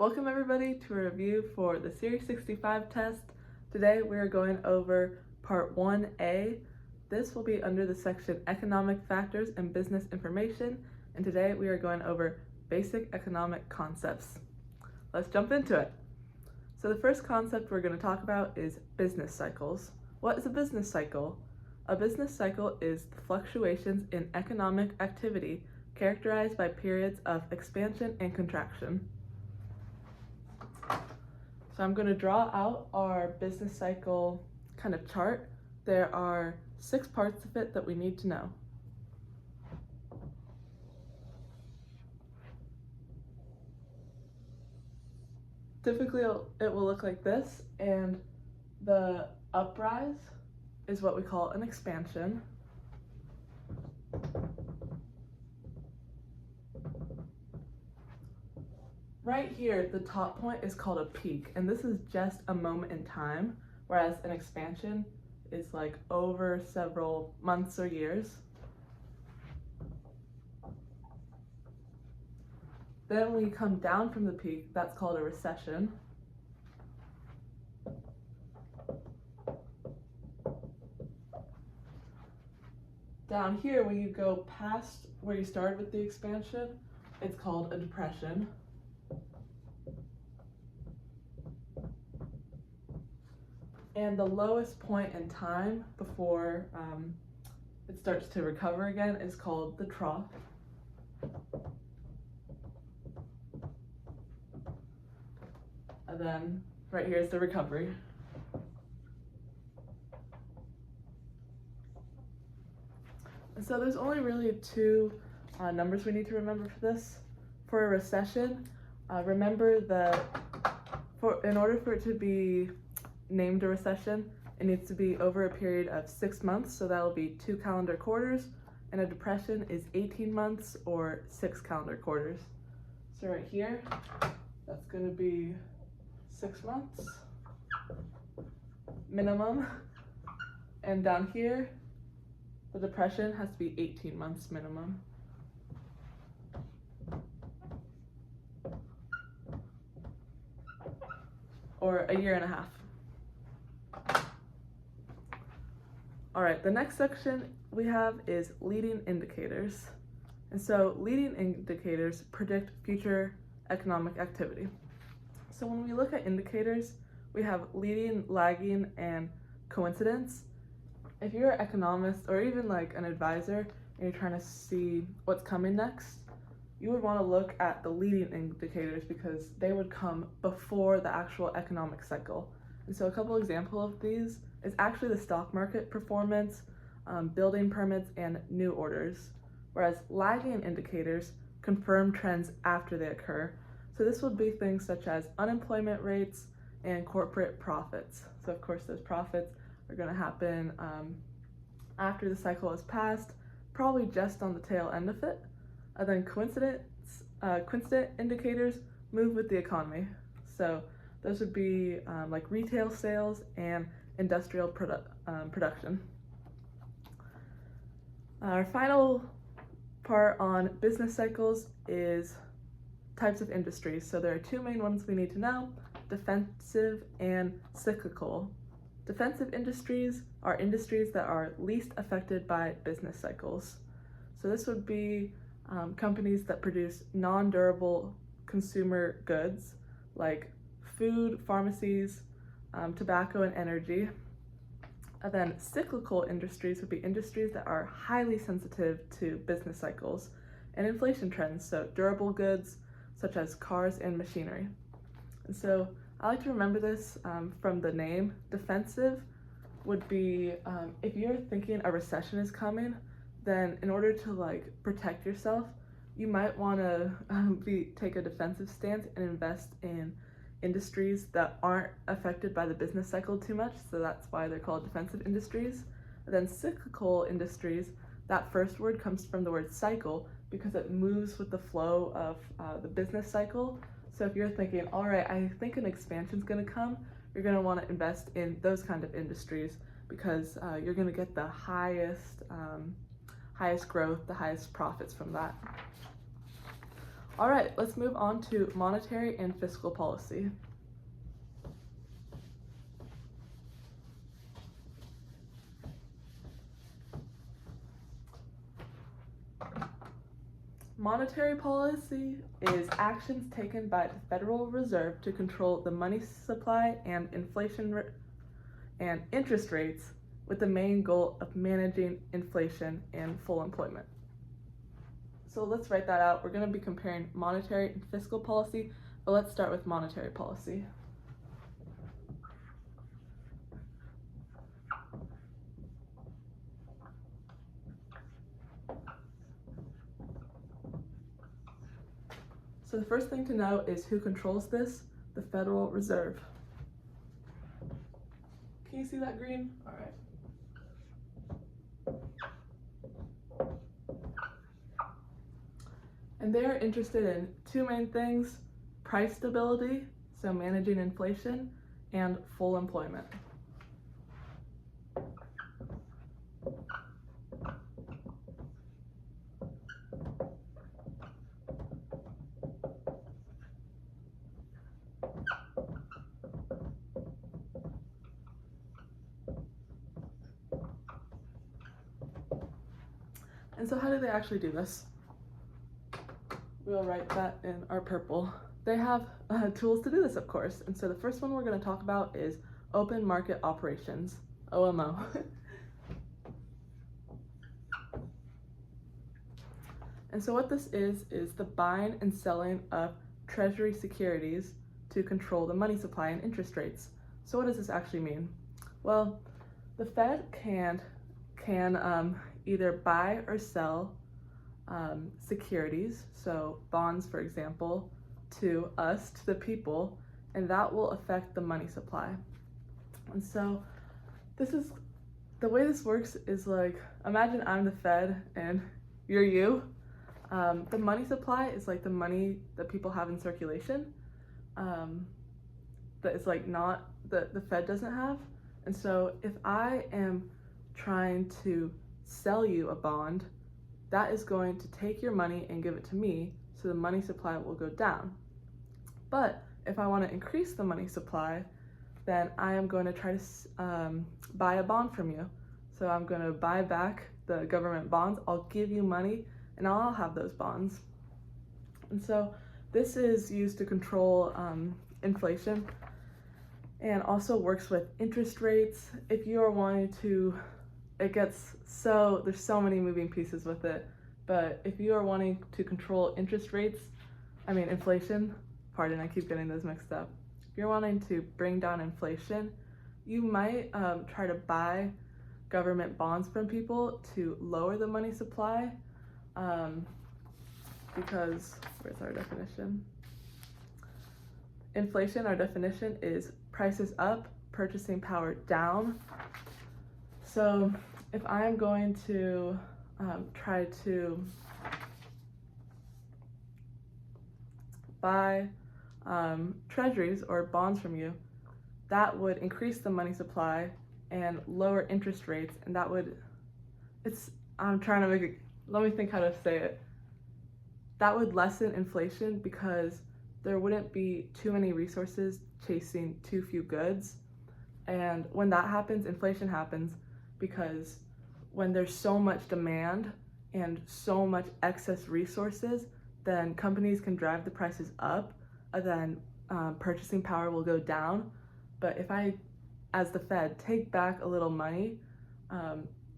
Welcome everybody to a review for the Series 65 test. Today we are going over Part 1A. This will be under the section Economic Factors and Business Information, and today we are going over basic economic concepts. Let's jump into it. So the first concept we're going to talk about is business cycles. What is a business cycle? A business cycle is the fluctuations in economic activity characterized by periods of expansion and contraction. So I'm going to draw out our business cycle kind of chart. There are 6 parts of it that we need to know. Typically it will look like this, and the uprise is what we call an expansion. Right here, the top point is called a peak, and this is just a moment in time, whereas an expansion is like over several months or years. Then we come down from the peak, that's called a recession. Down here, when you go past where you started with the expansion, it's called a depression. And the lowest point in time before it starts to recover again is called the trough. And then right here is the recovery. And so there's only really 2 numbers we need to remember for this. For a recession, remember that in order for it to be named a recession, it needs to be over a period of 6 months, so that'll be 2 calendar quarters, and a depression is 18 months or 6 calendar quarters. So right here, that's going to be 6 months minimum, and down here, the depression has to be 18 months minimum. Or a year and a half. All right, the next section we have is leading indicators. And so leading indicators predict future economic activity. So when we look at indicators, we have leading, lagging, and coincidence. If you're an economist or even like an advisor and you're trying to see what's coming next, you would want to look at the leading indicators because they would come before the actual economic cycle. And so a couple examples of these is actually the stock market performance, building permits, and new orders, whereas lagging indicators confirm trends after they occur. So this would be things such as unemployment rates and corporate profits. So of course those profits are going to happen after the cycle has passed, probably just on the tail end of it. And then coincident indicators move with the economy. So those would be like retail sales and industrial production. Our final part on business cycles is types of industries. So there are 2 main ones we need to know: defensive and cyclical. Defensive industries are industries that are least affected by business cycles. So this would be companies that produce non-durable consumer goods like food, pharmacies, tobacco, and energy. And then cyclical industries would be industries that are highly sensitive to business cycles and inflation trends, so durable goods such as cars and machinery. And so I like to remember this from the name. Defensive would be if you're thinking a recession is coming, then in order to like protect yourself, you might want to take a defensive stance and invest in industries that aren't affected by the business cycle too much, so that's why they're called defensive industries. And then cyclical industries, that first word comes from the word cycle because it moves with the flow of the business cycle. So if you're thinking, all right, I think an expansion's going to come, you're going to want to invest in those kind of industries because you're going to get the highest growth, the highest profits from that. All right, let's move on to monetary and fiscal policy. Monetary policy is actions taken by the Federal Reserve to control the money supply and inflation and interest rates with the main goal of managing inflation and full employment. So let's write that out. We're going to be comparing monetary and fiscal policy, but let's start with monetary policy. So the first thing to know is who controls this? The Federal Reserve. Can you see that green? All right. And they're interested in two main things: price stability, so managing inflation, and full employment. And so how do they actually do this? We'll write that in our purple. They have tools to do this, of course. And so the first one we're going to talk about is open market operations, OMO. And so what this is the buying and selling of treasury securities to control the money supply and interest rates. So what does this actually mean? Well, the Fed can either buy or sell securities, so bonds, for example, to us, to the people, and that will affect the money supply. And so the way this works is like, imagine I'm the Fed and you're you. The money supply is like the money that people have in circulation, that is like not, that the Fed doesn't have. And so if I am trying to sell you a bond, that is going to take your money and give it to me, so the money supply will go down. But if I want to increase the money supply, then I am going to try to buy a bond from you. So I'm going to buy back the government bonds, I'll give you money, and I'll have those bonds. And so this is used to control inflation, and also works with interest rates. If you are wanting to, there's so many moving pieces with it, but if you are wanting to control inflation, pardon, I keep getting those mixed up. If you're wanting to bring down inflation, you might try to buy government bonds from people to lower the money supply, because, where's our definition? Inflation, our definition is prices up, purchasing power down. So if I'm going to try to buy treasuries or bonds from you, that would increase the money supply and lower interest rates, and that would, let me think how to say it. That would lessen inflation because there wouldn't be too many resources chasing too few goods. And when that happens, inflation happens, because when there's so much demand and so much excess resources, then companies can drive the prices up, and then purchasing power will go down. But if I, as the Fed, take back a little money,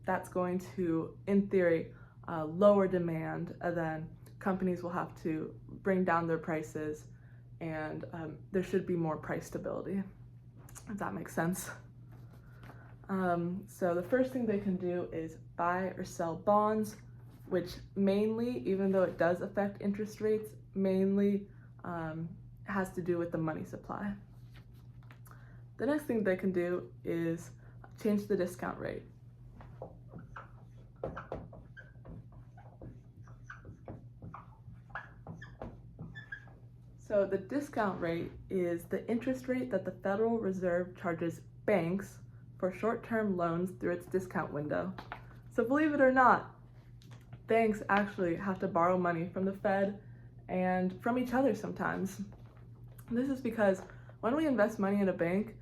that's going to, in theory, lower demand, and then companies will have to bring down their prices, and there should be more price stability, if that makes sense. So the first thing they can do is buy or sell bonds, which mainly, even though it does affect interest rates, mainly has to do with the money supply. The next thing they can do is change the discount rate. So the discount rate is the interest rate that the Federal Reserve charges banks for short-term loans through its discount window. So believe it or not, banks actually have to borrow money from the Fed, and from each other sometimes. This is because when we invest money in a bank,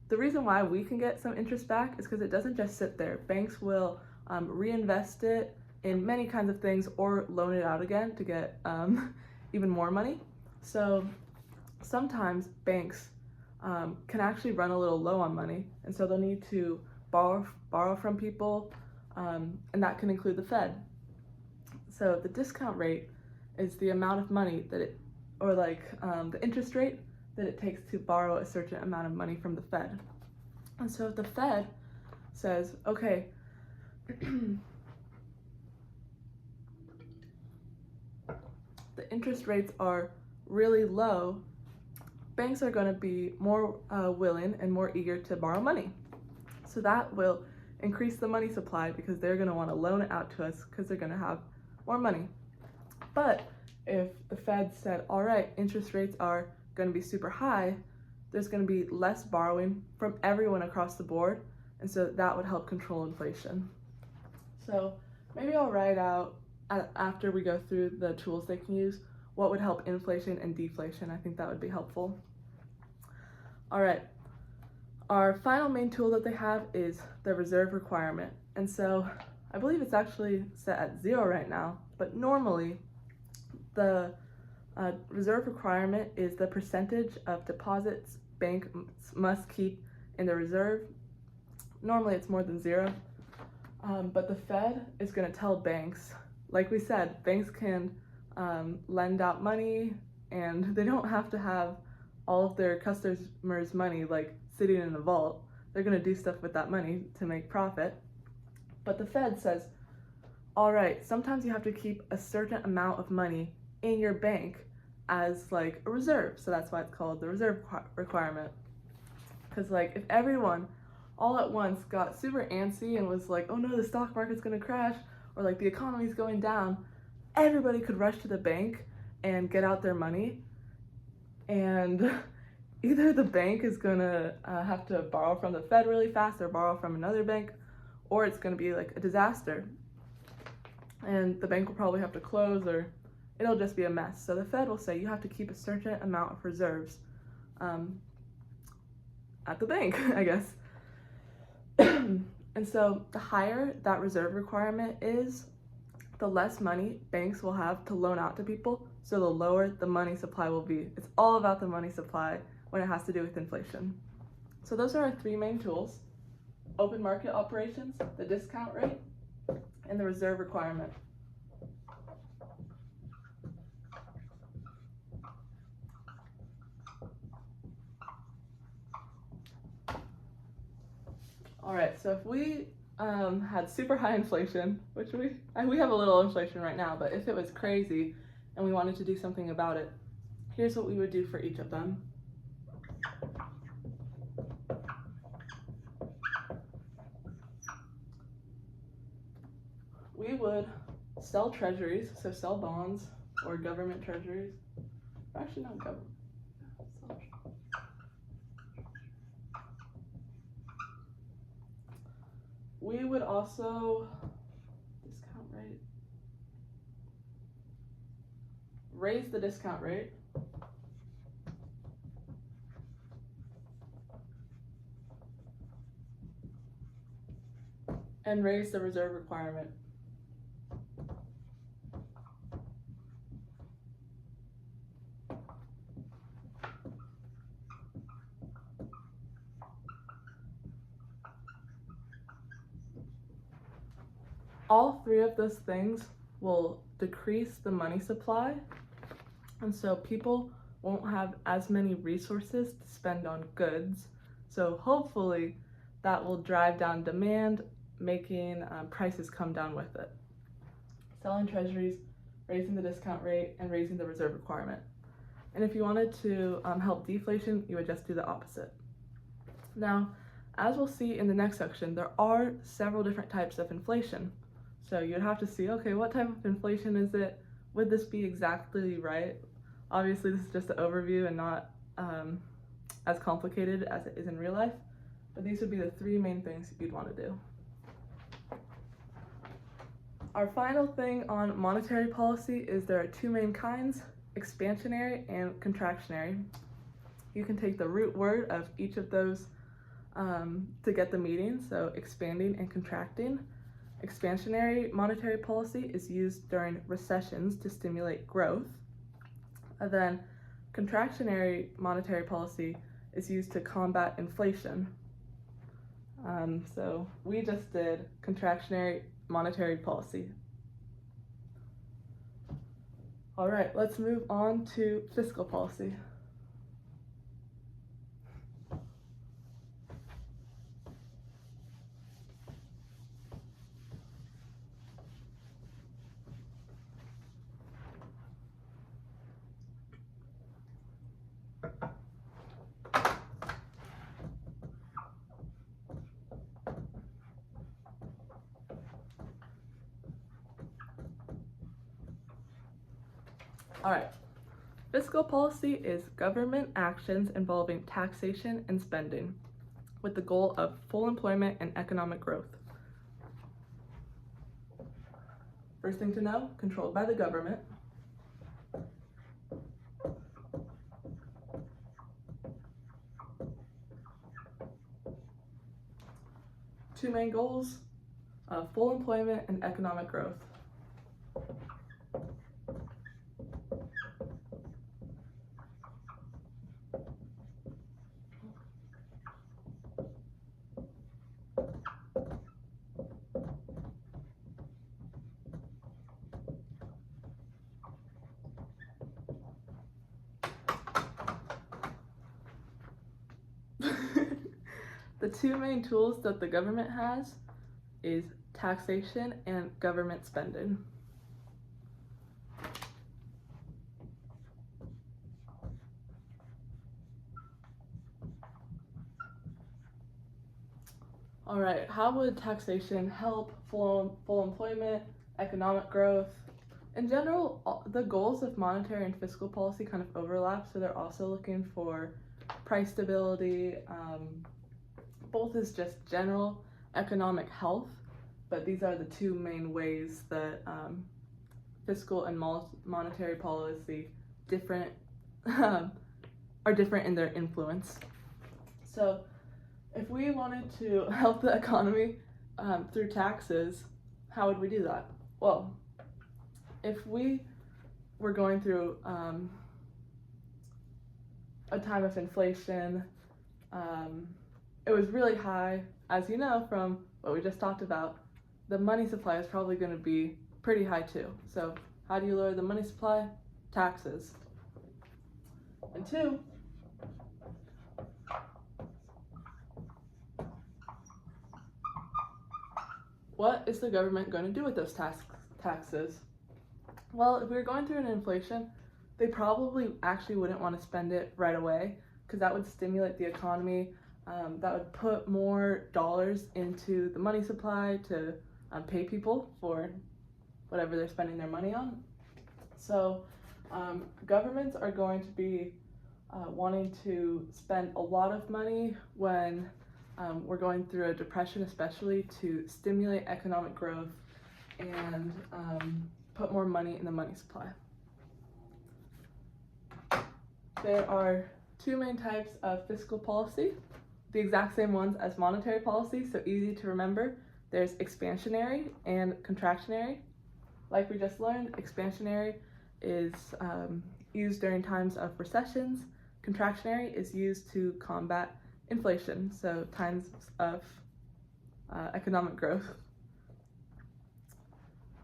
the reason why we can get some interest back is because it doesn't just sit there. Banks will reinvest it in many kinds of things or loan it out again to get even more money. So sometimes banks can actually run a little low on money, and so they'll need to borrow from people, and that can include the Fed. So the discount rate is the amount of money that it, or the interest rate that it takes to borrow a certain amount of money from the Fed. And so if the Fed says, okay, the interest rates are really low, banks are going to be more willing and more eager to borrow money. So that will increase the money supply because they're going to want to loan it out to us because they're going to have more money. But if the Fed said, all right, interest rates are going to be super high, there's going to be less borrowing from everyone across the board, and so that would help control inflation. So maybe I'll write out, after we go through the tools they can use, what would help inflation and deflation. I think that would be helpful. All right, our final main tool that they have is the reserve requirement. And so I believe it's actually set at 0 right now, but normally the reserve requirement is the percentage of deposits banks must keep in the reserve. Normally it's more than 0, but the Fed is going to tell banks, like we said, banks can lend out money, and they don't have to have all of their customers' money like sitting in a vault. They're going to do stuff with that money to make profit. But the Fed says, all right, sometimes you have to keep a certain amount of money in your bank as like a reserve. So that's why it's called the reserve requirement. Because like if everyone all at once got super antsy and was like, oh no, the stock market's going to crash, or like the economy's going down, everybody could rush to the bank and get out their money, and either the bank is gonna have to borrow from the Fed really fast or borrow from another bank, or it's gonna be like a disaster and the bank will probably have to close, or it'll just be a mess. So the Fed will say you have to keep a certain amount of reserves at the bank, I guess. And so the higher that reserve requirement is, the less money banks will have to loan out to people, so the lower the money supply will be. It's all about the money supply when it has to do with inflation. So those are our 3 main tools: open market operations, the discount rate, and the reserve requirement. All right, so if we had super high inflation, which we have a little inflation right now, but if it was crazy and we wanted to do something about it, here's what we would do for each of them. We would sell treasuries, so sell bonds or government treasuries. Actually, not government. We would also discount rate. Raise the discount rate. And raise the reserve requirement. All 3 of those things will decrease the money supply, and so people won't have as many resources to spend on goods. So hopefully that will drive down demand, making prices come down with it. Selling treasuries, raising the discount rate, and raising the reserve requirement. And if you wanted to help deflation, you would just do the opposite. Now, as we'll see in the next section, there are several different types of inflation. So you'd have to see, okay, what type of inflation is it? Would this be exactly right? Obviously, this is just an overview and not as complicated as it is in real life, but these would be the 3 main things you'd want to do. Our final thing on monetary policy is there are 2 main kinds. expansionary and contractionary. You can take the root word of each of those to get the meaning, so expanding and contracting. Expansionary monetary policy is used during recessions to stimulate growth. And then contractionary monetary policy is used to combat inflation. So we just did contractionary monetary policy. All right, let's move on to fiscal policy. All right, fiscal policy is government actions involving taxation and spending with the goal of full employment and economic growth. First thing to know, controlled by the government. Two main goals, full employment and economic growth. The two main tools that the government has is taxation and government spending. All right, how would taxation help full employment, economic growth? In general, the goals of monetary and fiscal policy kind of overlap, so they're also looking for price stability. Both is just general economic health, but these are the two main ways that fiscal and monetary policy are different in their influence. So if we wanted to help the economy through taxes, how would we do that? Well, if we were going through a time of inflation, it was really high, as you know from what we just talked about, the money supply is probably going to be pretty high too. So how do you lower the money supply? Taxes. And two, what is the government going to do with those taxes? Well, if we were going through an inflation, they probably actually wouldn't want to spend it right away because that would stimulate the economy. That would put more dollars into the money supply to pay people for whatever they're spending their money on. So governments are going to be wanting to spend a lot of money when we're going through a depression, especially to stimulate economic growth and put more money in the money supply. There are two main types of fiscal policy, the exact same ones as monetary policy, so easy to remember. There's expansionary and contractionary. Like we just learned, expansionary is used during times of recessions. Contractionary is used to combat inflation, so times of economic growth.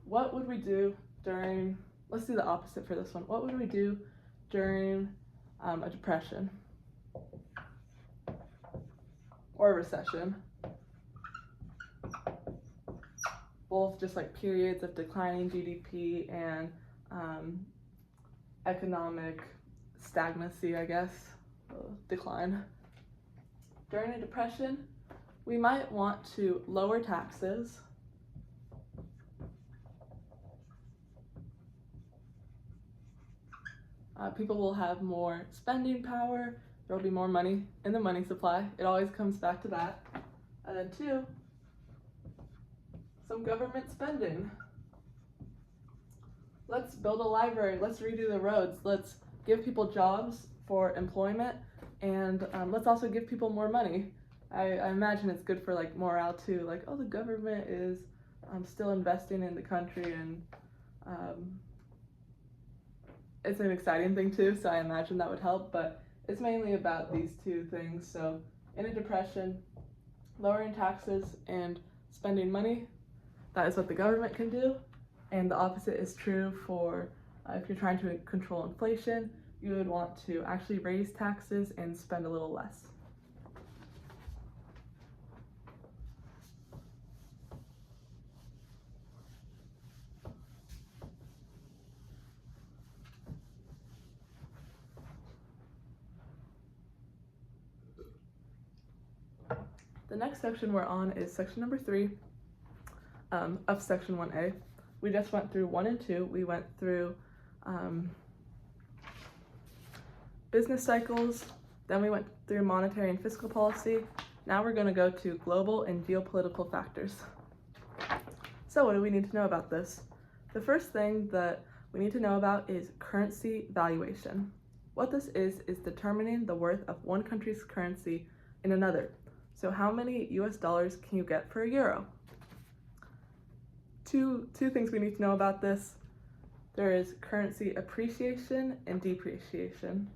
What would we do during, let's do the opposite for this one. What would we do during a depression or a recession? Both just like periods of declining GDP and economic stagnancy, I guess, decline. During a depression, we might want to lower taxes, people will have more spending power, there will be more money in the money supply. It always comes back to that. And then two, some government spending. let's build a library, let's redo the roads, let's give people jobs for employment, and let's also give people more money. I imagine it's good for like morale too, like, oh, the government is still investing in the country, and it's an exciting thing too, so I imagine that would help, but it's mainly about these two things. So in a depression, lowering taxes and spending money, that is what the government can do, and the opposite is true for if you're trying to control inflation, you would want to actually raise taxes and spend a little less. The next section we're on is section number 3 of section 1A. We just went through 1 and 2. We went through business cycles, then we went through monetary and fiscal policy. Now we're going to go to global and geopolitical factors. So what do we need to know about this? The first thing that we need to know about is currency valuation. What this is determining the worth of one country's currency in another. So how many US dollars can you get for a euro? Two things we need to know about this. There is currency appreciation and depreciation.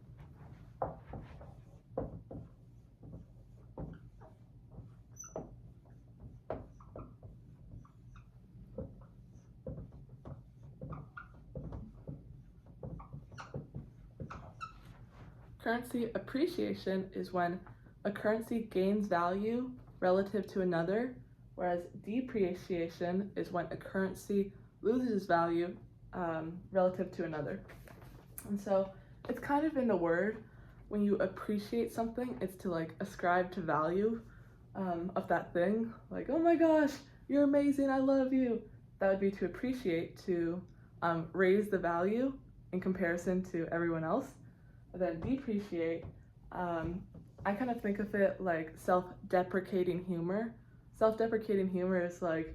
Currency appreciation is when a currency gains value relative to another, whereas depreciation is when a currency loses value relative to another. And so it's kind of in the word, when you appreciate something, it's to like ascribe to value of that thing. Like, oh my gosh, you're amazing, I love you. That would be to appreciate, to raise the value in comparison to everyone else. And then depreciate, I kind of think of it like self-deprecating humor. Self-deprecating humor is like,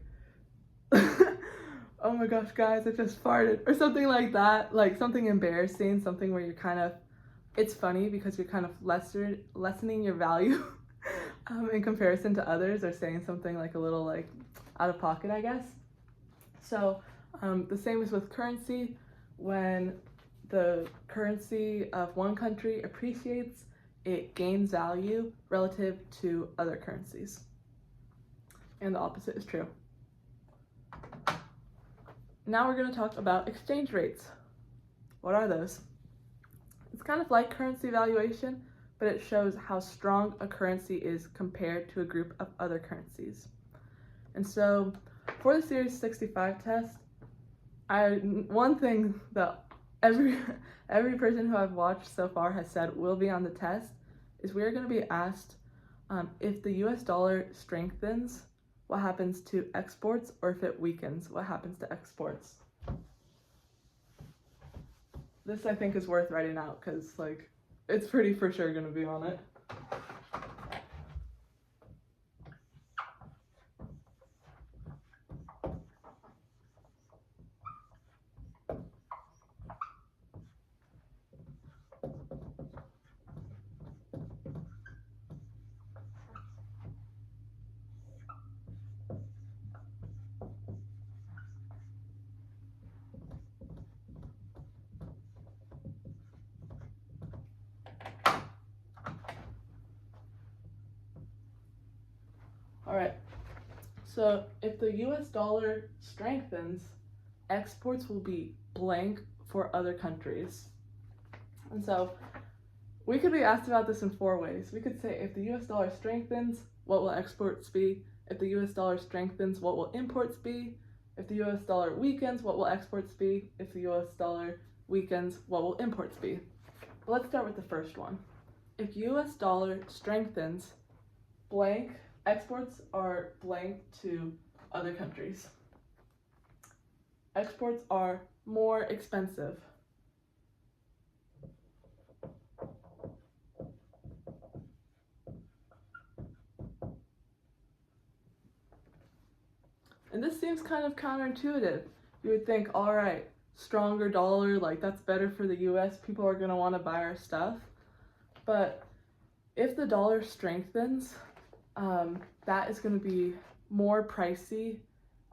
oh my gosh, guys, I just farted, or something like that, like something embarrassing, something where you're kind of, it's funny because you're kind of lessening your value in comparison to others, or saying something like a little like out of pocket, I guess. So the same is with currency. When the currency of one country appreciates, it gains value relative to other currencies. And the opposite is true. Now we're going to talk about exchange rates. What are those? It's kind of like currency valuation, but it shows how strong a currency is compared to a group of other currencies. And so for the Series 65 test, one thing that every person who I've watched so far has said will be on the test is we are going to be asked if the US dollar strengthens, what happens to exports, or if it weakens, what happens to exports. This I think is worth writing out because like it's pretty for sure going to be on it. All right, so if the US dollar strengthens, exports will be blank for other countries. And so we could be asked about this in 4 ways. We could say if the US dollar strengthens, what will exports be? If the US dollar strengthens, what will imports be? If the US dollar weakens, what will exports be? If the US dollar weakens, what will imports be? But let's start with the first one. If US dollar strengthens, blank, exports are blank to other countries. Exports are more expensive. And this seems kind of counterintuitive. You would think, all right, stronger dollar, like that's better for the US, people are going to want to buy our stuff. But if the dollar strengthens, that is going to be more pricey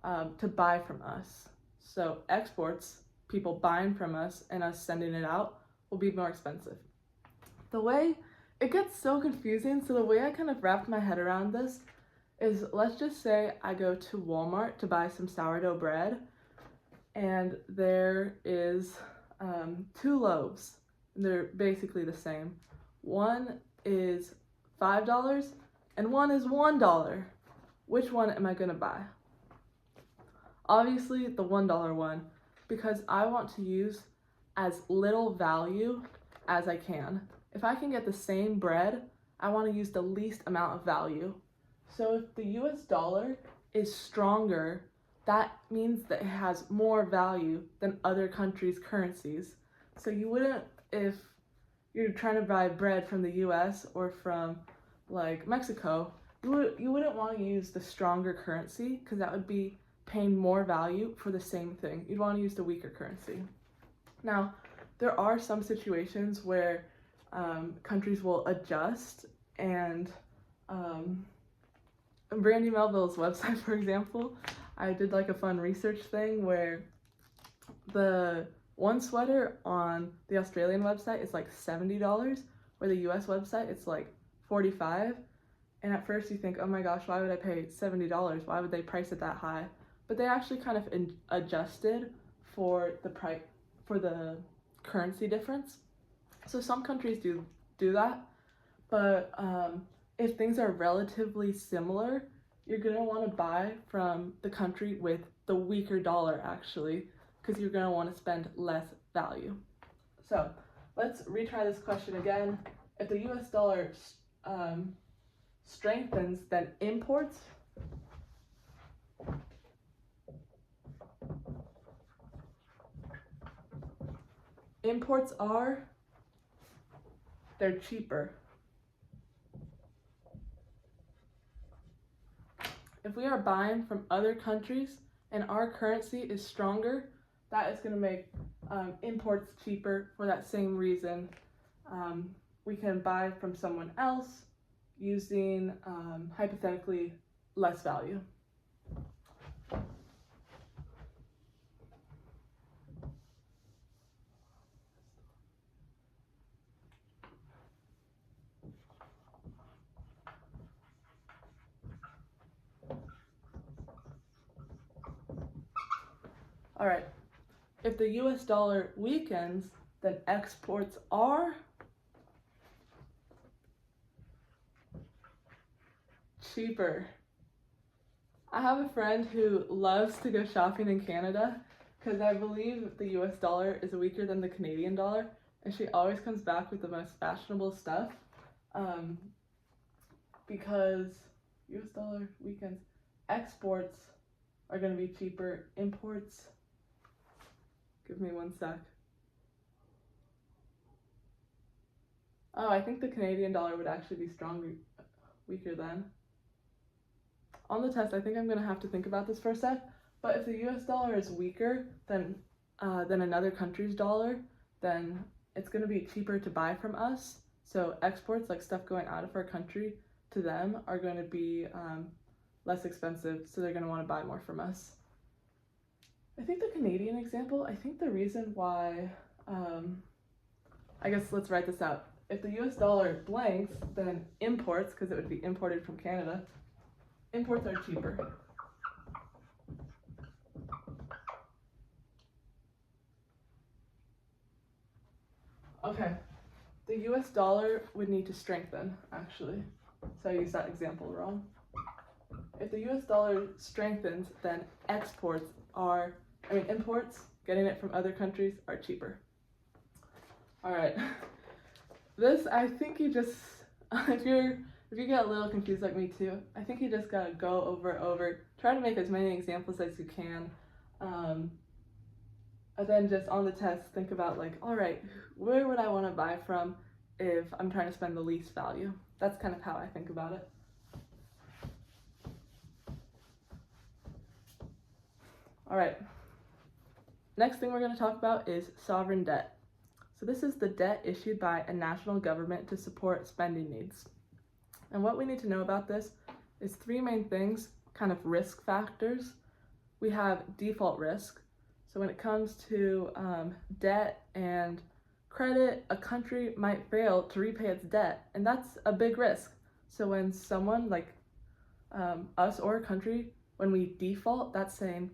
to buy from us. So exports, people buying from us and us sending it out, will be more expensive. The way it gets so confusing, so the way I kind of wrapped my head around this is, let's just say I go to Walmart to buy some sourdough bread, and there is 2 loaves, and they're basically the same. One is $5 and one is $1. Which one am I gonna buy? Obviously the $1 one, because I want to use as little value as I can. If I can get the same bread, I want to use the least amount of value. So if the US dollar is stronger, that means that it has more value than other countries' currencies. So you wouldn't, if you're trying to buy bread from the US or from like Mexico, you wouldn't want to use the stronger currency, because that would be paying more value for the same thing. You'd want to use the weaker currency. Now, there are some situations where countries will adjust, and Brandy Melville's website, for example, I did like a fun research thing where the one sweater on the Australian website is like $70, where the US website it's like $45. And at first you think, oh my gosh, why would I pay $70? Why would they price it that high? But they actually kind of adjusted for the currency difference. So some countries do that, but if things are relatively similar, you're gonna want to buy from the country with the weaker dollar, actually, because you're gonna want to spend less value. So let's retry this question again. If the US dollar strengthens, then imports are, they're cheaper. If we are buying from other countries and our currency is stronger, that is going to make imports cheaper for that same reason. We can buy from someone else using hypothetically less value. All right, if the US dollar weakens, then exports are cheaper. I have a friend who loves to go shopping in Canada because I believe the US dollar is weaker than the Canadian dollar, and she always comes back with the most fashionable stuff because US dollar weakens. Exports are going to be cheaper. Imports, give me one sec. Oh, I think the Canadian dollar would actually be weaker then. On the test, I think I'm going to have to think about this for a sec, but if the US dollar is weaker than another country's dollar, then it's going to be cheaper to buy from us. So exports, like stuff going out of our country to them, are going to be less expensive, so they're going to want to buy more from us. I think the Canadian example, I think the reason why, I guess let's write this out. If the US dollar blanks, then imports, because it would be imported from Canada, imports are cheaper. Okay, the US dollar would need to strengthen, actually. So I used that example wrong. If the US dollar strengthens, then imports, getting it from other countries, are cheaper. All right, this, I think you just, if you get a little confused like me too, I think you just gotta go over, try to make as many examples as you can. And then just on the test, think about like, all right, where would I want to buy from if I'm trying to spend the least value? That's kind of how I think about it. All right, Next thing we're going to talk about is sovereign debt. So this is the debt issued by a national government to support spending needs. And what we need to know about this is three main things, kind of risk factors. We have default risk. So when it comes to debt and credit, a country might fail to repay its debt, and that's a big risk. So when someone like us or a country, when we default, that's saying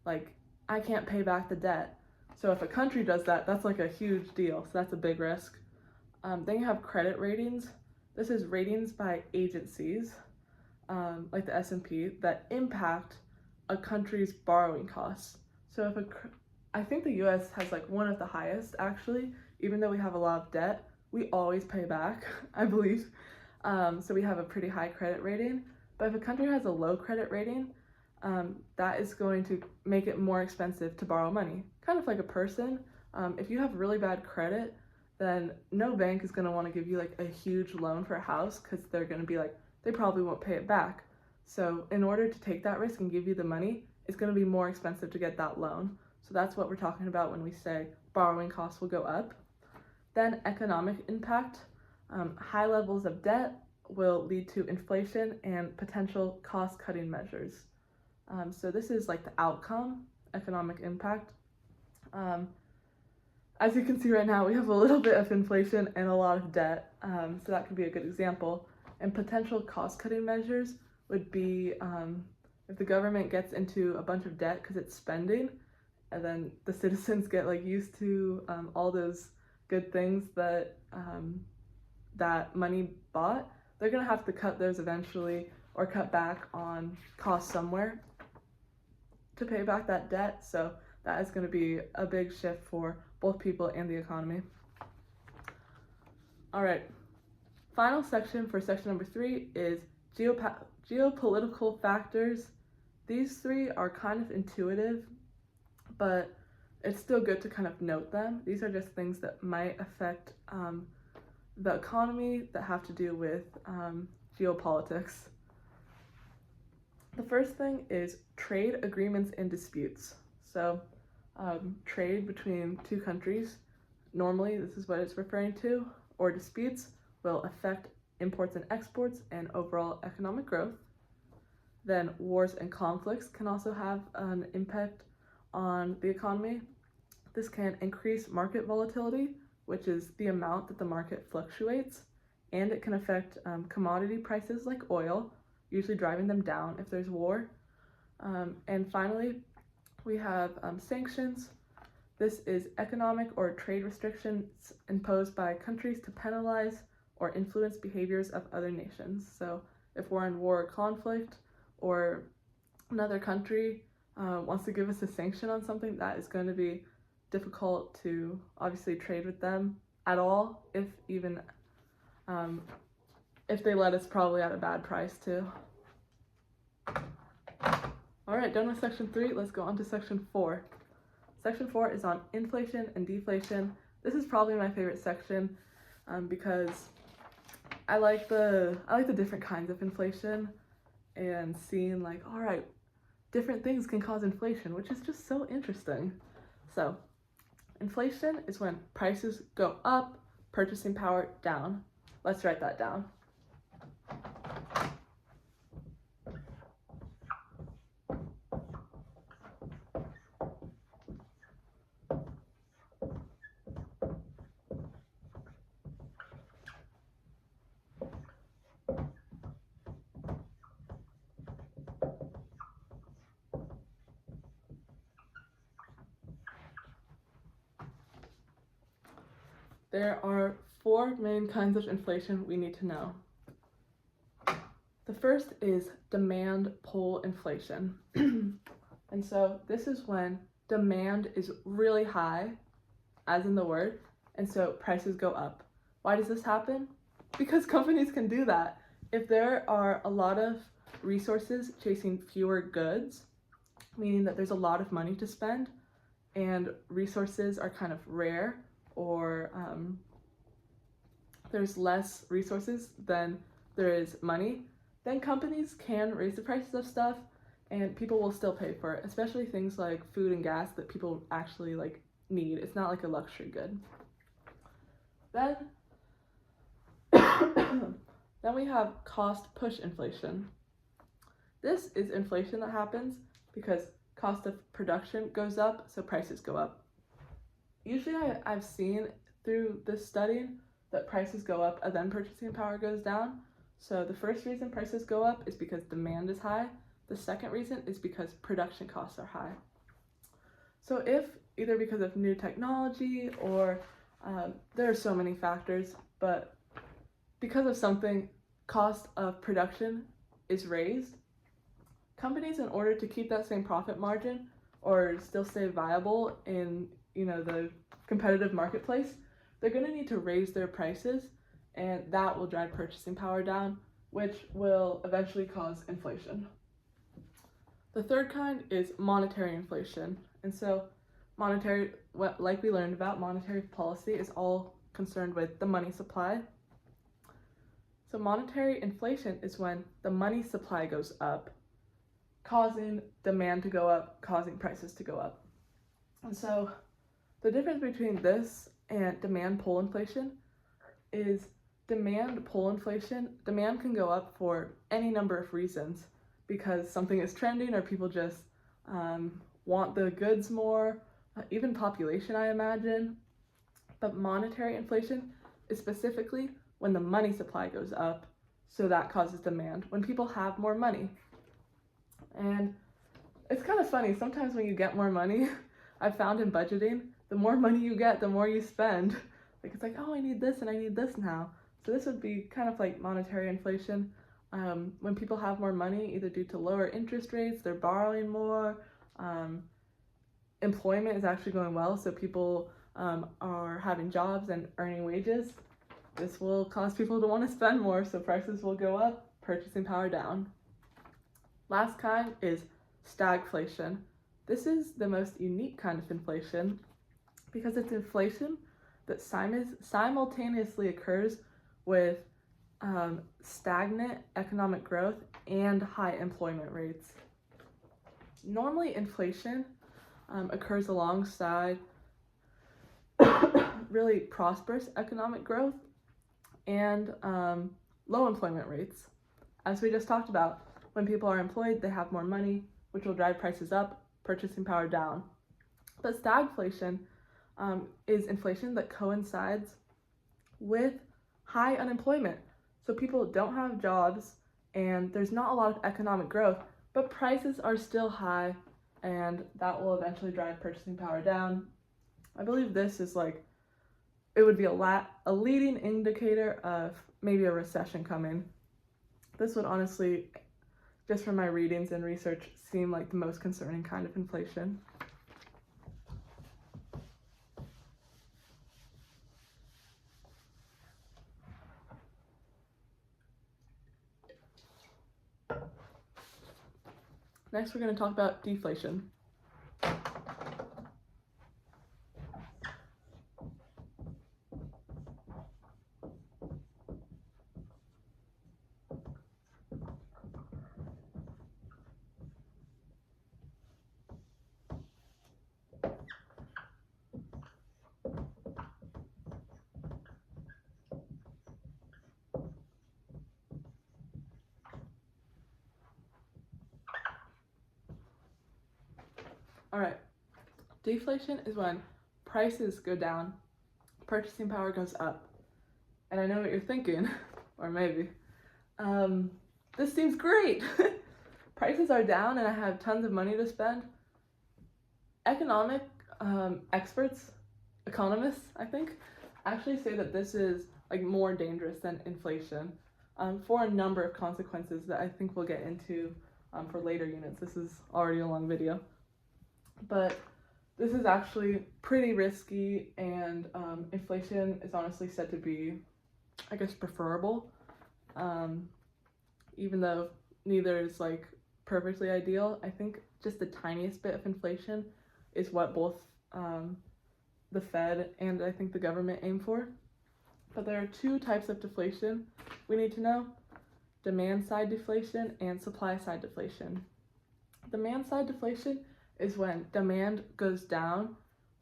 like, I can't pay back the debt. So if a country does that, that's like a huge deal. So that's a big risk. Then you have credit ratings. This is ratings by agencies, like the S&P, that impact a country's borrowing costs. So I think the US has like one of the highest actually, even though we have a lot of debt, we always pay back, I believe. So we have a pretty high credit rating. But if a country has a low credit rating, that is going to make it more expensive to borrow money. Kind of like a person. If you have really bad credit, then no bank is going to want to give you like a huge loan for a house because they're going to be like, they probably won't pay it back. So in order to take that risk and give you the money, it's going to be more expensive to get that loan. So that's what we're talking about when we say borrowing costs will go up. Then economic impact. High levels of debt will lead to inflation and potential cost-cutting measures. So this is like the outcome, economic impact. As you can see right now, we have a little bit of inflation and a lot of debt, so that could be a good example. And potential cost-cutting measures would be if the government gets into a bunch of debt because it's spending, and then the citizens get like used to all those good things that that money bought, they're gonna have to cut those eventually or cut back on costs somewhere to pay back that debt. So that is going to be a big shift for both people and the economy. All right, final section for section number 3 is geopolitical factors. These three are kind of intuitive, but it's still good to kind of note them. These are just things that might affect the economy that have to do with geopolitics. The first thing is trade agreements and disputes. So trade between two countries, normally this is what it's referring to, or disputes will affect imports and exports and overall economic growth. Then wars and conflicts can also have an impact on the economy. This can increase market volatility, which is the amount that the market fluctuates, and it can affect commodity prices like oil, usually driving them down if there's war. And finally, we have sanctions. This is economic or trade restrictions imposed by countries to penalize or influence behaviors of other nations. So if we're in war or conflict, or another country wants to give us a sanction on something, that is going to be difficult to obviously trade with them at all, if even if they let us probably at a bad price too. All right, done with section 3, let's go on to section 4. Section 4 is on inflation and deflation. This is probably my favorite section because I like the different kinds of inflation and seeing like, all right, different things can cause inflation, which is just so interesting. So inflation is when prices go up, purchasing power down. Let's write that down. There are 4 main kinds of inflation we need to know. The first is demand pull inflation. And so this is when demand is really high, as in the word, and so prices go up. Why does this happen? Because companies can do that. If there are a lot of resources chasing fewer goods, meaning that there's a lot of money to spend, and resources are kind of rare, or there's less resources than there is money, then companies can raise the prices of stuff and people will still pay for it, especially things like food and gas that people actually like need. It's not like a luxury good. Then then we have cost push inflation. This is inflation that happens because cost of production goes up, so prices go up. Usually I've seen through this studying that prices go up and then purchasing power goes down. So the first reason prices go up is because demand is high. The second reason is because production costs are high. So if either because of new technology or there are so many factors, but because of something, cost of production is raised, companies, in order to keep that same profit margin or still stay viable in the competitive marketplace, they're going to need to raise their prices, and that will drive purchasing power down, which will eventually cause inflation. The third kind is monetary inflation. And so monetary, like we learned about, monetary policy is all concerned with the money supply. So monetary inflation is when the money supply goes up, causing demand to go up, causing prices to go up. And so the difference between this and demand pull inflation is demand pull inflation. Demand can go up for any number of reasons, because something is trending or people just want the goods more, even population, I imagine. But monetary inflation is specifically when the money supply goes up, so that causes demand, when people have more money. And it's kind of funny, sometimes when you get more money, I've found in budgeting, the more money you get, the more you spend. Like it's like, oh, I need this and I need this now. So this would be kind of like monetary inflation. When people have more money, either due to lower interest rates, they're borrowing more, employment is actually going well, so people are having jobs and earning wages. This will cause people to want to spend more, so prices will go up, purchasing power down. Last kind is stagflation. This is the most unique kind of inflation because it's inflation that simultaneously occurs with stagnant economic growth and high employment rates. Normally, inflation occurs alongside really prosperous economic growth and low employment rates. As we just talked about, when people are employed, they have more money, which will drive prices up, purchasing power down. But stagflation is inflation that coincides with high unemployment. So people don't have jobs and there's not a lot of economic growth, but prices are still high, and that will eventually drive purchasing power down. I believe this is it would be a leading indicator of maybe a recession coming. This would honestly, just from my readings and research, seem like the most concerning kind of inflation. Next, we're going to talk about deflation. All right, deflation is when prices go down, purchasing power goes up. And I know what you're thinking, or maybe, this seems great. Prices are down and I have tons of money to spend. Economic experts, economists, I think, actually say that this is more dangerous than inflation for a number of consequences that I think we'll get into for later units. This is already a long video. But this is actually pretty risky, and inflation is honestly said to be, I guess, preferable, even though neither is perfectly ideal. I think just the tiniest bit of inflation is what both the Fed and I think the government aim for. But there are two types of deflation we need to know: demand side deflation and supply side deflation. Demand side deflation is when demand goes down.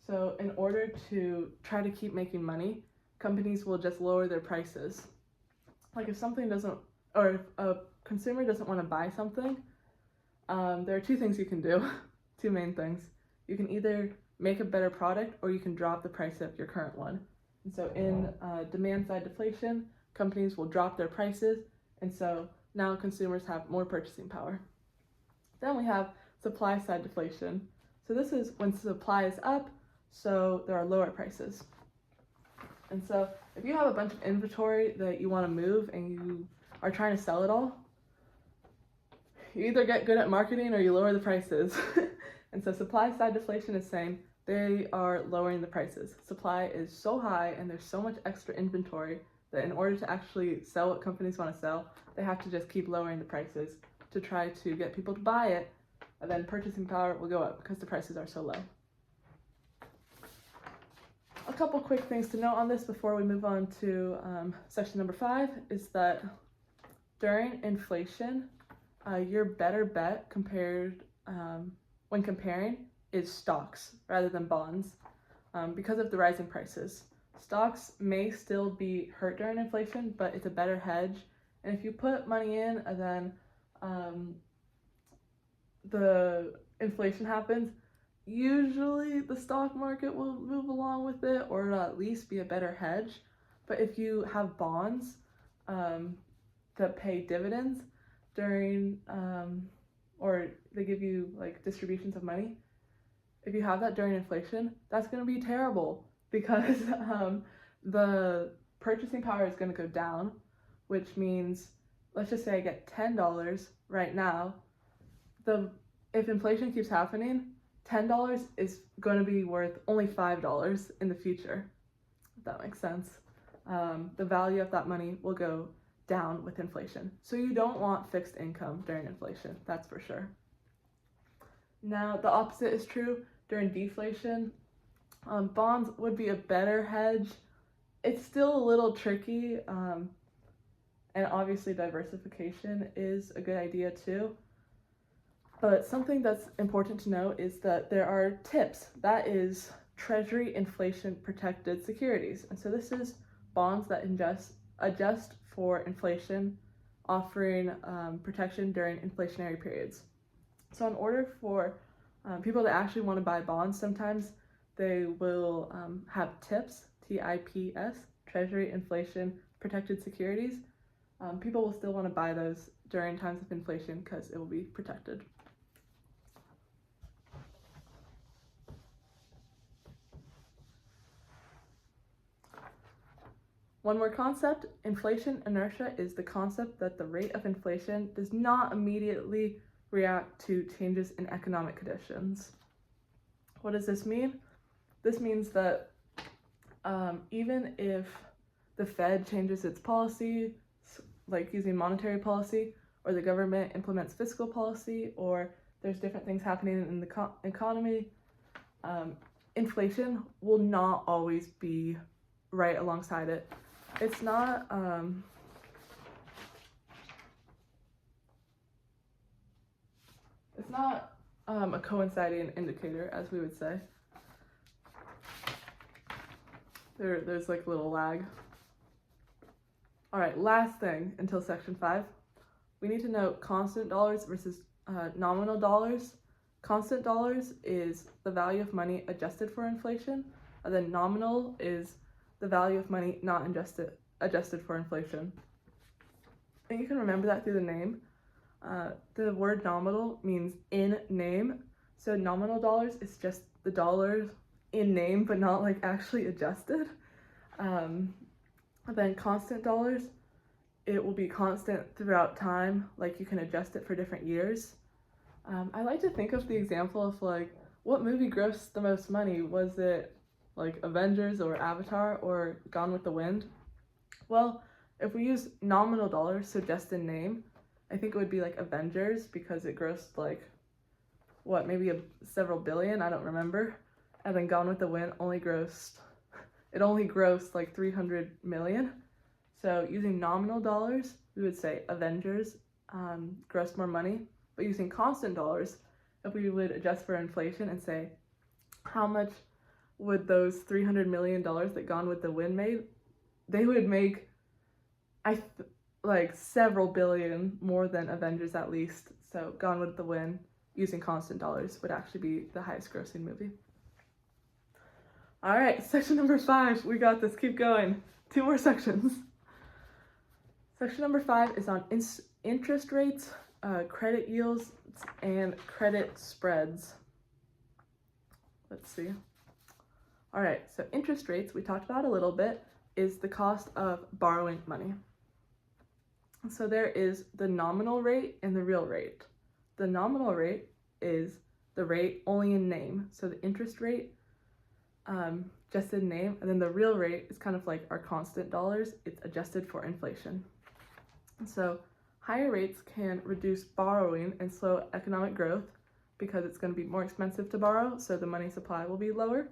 So in order to try to keep making money, companies will just lower their prices. Like if something doesn't, or if a consumer doesn't want to buy something, there are two things you can do, two main things. You can either make a better product or you can drop the price of your current one. And so in demand side deflation, companies will drop their prices, and so now consumers have more purchasing power. Then we have supply side deflation. So this is when supply is up, so there are lower prices. And so if you have a bunch of inventory that you want to move and you are trying to sell it all, you either get good at marketing or you lower the prices. And so supply side deflation is saying they are lowering the prices. Supply is so high and there's so much extra inventory that in order to actually sell what companies want to sell, they have to just keep lowering the prices to try to get people to buy it, and then purchasing power will go up because the prices are so low. A couple quick things to note on this before we move on to section number 5 is that during inflation, your better bet when comparing is stocks rather than bonds because of the rising prices. Stocks may still be hurt during inflation, but it's a better hedge. And if you put money in and then the inflation happens, usually the stock market will move along with it, or it'll at least be a better hedge. But if you have bonds that pay dividends during or they give you like distributions of money, if you have that during inflation, that's going to be terrible because the purchasing power is going to go down, which means, let's just say I get $10 right now. If inflation keeps happening, $10 is going to be worth only $5 in the future, if that makes sense. The value of that money will go down with inflation. So you don't want fixed income during inflation, that's for sure. Now, the opposite is true during deflation. Bonds would be a better hedge. It's still a little tricky, and obviously diversification is a good idea too. But something that's important to know is that there are TIPS, that is Treasury Inflation Protected Securities. And so this is bonds that adjust for inflation, offering protection during inflationary periods. So in order for people that actually want to buy bonds, sometimes they will have TIPS, TIPS, Treasury Inflation Protected Securities. People will still want to buy those during times of inflation because it will be protected. One more concept, inflation inertia is the concept that the rate of inflation does not immediately react to changes in economic conditions. What does this mean? This means that even if the Fed changes its policy, like using monetary policy, or the government implements fiscal policy, or there's different things happening in the economy, inflation will not always be right alongside it. It's not a coinciding indicator, as we would say. There's like a little lag. All right, last thing until section 5. We need to know constant dollars versus nominal dollars. Constant dollars is the value of money adjusted for inflation, and then nominal is the value of money not adjusted for inflation. And you can remember that through the name. The word nominal means in name. So nominal dollars is just the dollars in name, but not like actually adjusted. Then constant dollars, it will be constant throughout time, like you can adjust it for different years. I like to think of the example of like, what movie grossed the most money? Was it like Avengers or Avatar or Gone with the Wind? Well, if we use nominal dollars, so just in name, I think it would be like Avengers because it grossed like, maybe several billion, I don't remember. And then Gone with the Wind only grossed like 300 million. So using nominal dollars, we would say Avengers grossed more money, but using constant dollars, if we would adjust for inflation and say, how much would those $300 million that Gone with the Wind made? They would make, like several billion more than Avengers at least. So Gone with the Wind, using constant dollars, would actually be the highest grossing movie. All right, section number 5. We got this. Keep going. 2 more sections. Section number 5 is on interest rates, credit yields, and credit spreads. Let's see. All right, so interest rates, we talked about a little bit, is the cost of borrowing money. So there is the nominal rate and the real rate. The nominal rate is the rate only in name. So the interest rate, just in name, and then the real rate is kind of like our constant dollars. It's adjusted for inflation. So higher rates can reduce borrowing and slow economic growth because it's going to be more expensive to borrow, so the money supply will be lower,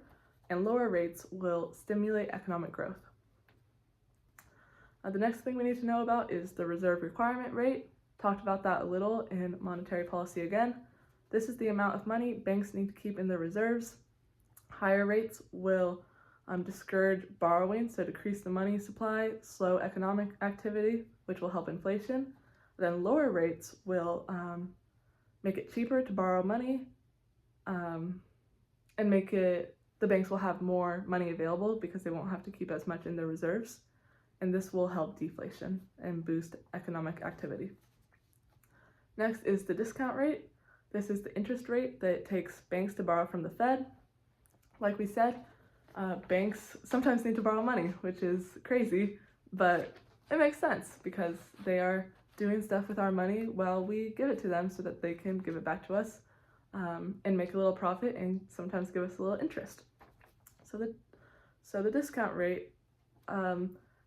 and lower rates will stimulate economic growth. The next thing we need to know about is the reserve requirement rate. Talked about that a little in monetary policy again. This is the amount of money banks need to keep in their reserves. Higher rates will discourage borrowing, so decrease the money supply, slow economic activity, which will help inflation. Then lower rates will make it cheaper to borrow money, and the banks will have more money available because they won't have to keep as much in their reserves. And this will help deflation and boost economic activity. Next is the discount rate. This is the interest rate that it takes banks to borrow from the Fed. Like we said, banks sometimes need to borrow money, which is crazy, but it makes sense because they are doing stuff with our money while we give it to them so that they can give it back to us and make a little profit and sometimes give us a little interest. So the discount rate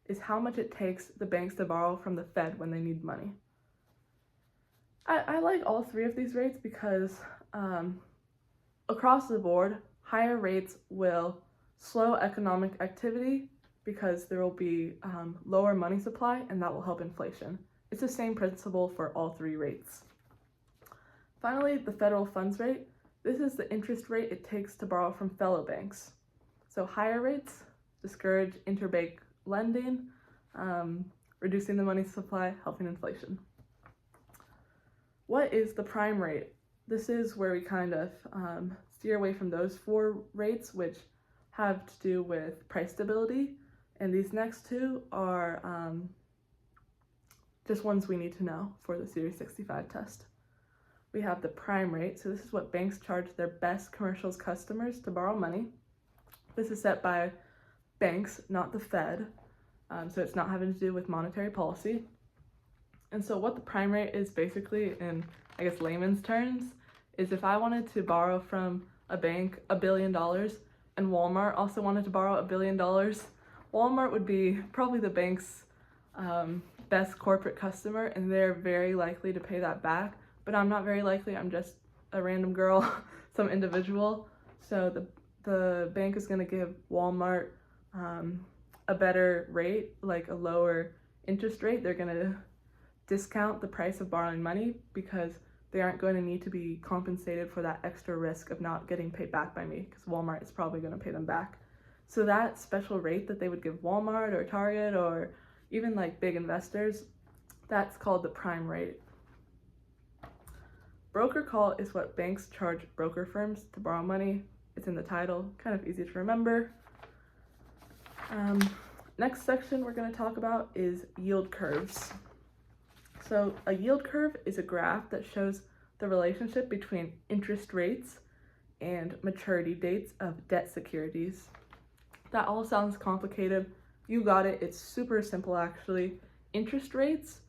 is how much it takes the banks to borrow from the Fed when they need money. I like all 3 of these rates because across the board, higher rates will slow economic activity because there will be lower money supply, and that will help inflation. It's the same principle for all 3 rates. Finally, the federal funds rate. This is the interest rate it takes to borrow from fellow banks. So higher rates discourage interbank lending, reducing the money supply, helping inflation. What is the prime rate? This is where we kind of steer away from those 4 rates, which have to do with price stability, and these next 2 are just ones we need to know for the Series 65 test. We have the prime rate, so this is what banks charge their best commercials customers to borrow money. This is set by banks, not the Fed, so it's not having to do with monetary policy. And so what the prime rate is basically, in I guess layman's terms, is if I wanted to borrow from a bank $1 billion and Walmart also wanted to borrow $1 billion, Walmart would be probably the bank's best corporate customer, and they're very likely to pay that back. But I'm not very likely, I'm just a random girl, some individual. So the bank is going to give Walmart a better rate, like a lower interest rate. They're going to discount the price of borrowing money because they aren't going to need to be compensated for that extra risk of not getting paid back by me, because Walmart is probably going to pay them back. So that special rate that they would give Walmart or Target or even like big investors, that's called the prime rate. Broker call is what banks charge broker firms to borrow money. It's in the title, kind of easy to remember. Next section we're going to talk about is yield curves. So a yield curve is a graph that shows the relationship between interest rates and maturity dates of debt securities. That all sounds complicated. You got it. It's super simple actually. Interest rates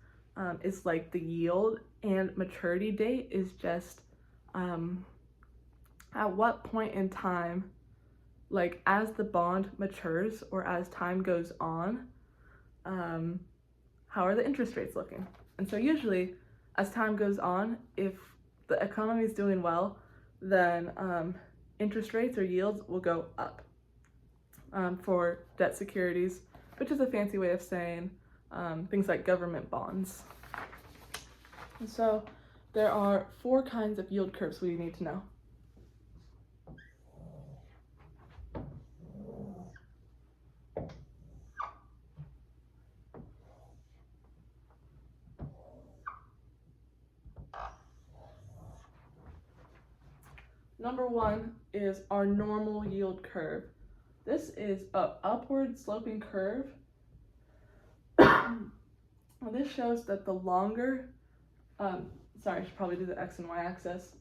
is like the yield, and maturity date is just at what point in time, like as the bond matures or as time goes on, how are the interest rates looking? And so usually as time goes on, if the economy is doing well, then interest rates or yields will go up for debt securities, which is a fancy way of saying things like government bonds. And so there are 4 kinds of yield curves we need to know. Number 1 is our normal yield curve. This is an upward sloping curve. This shows that the longer, sorry, I should probably do the x and y axis.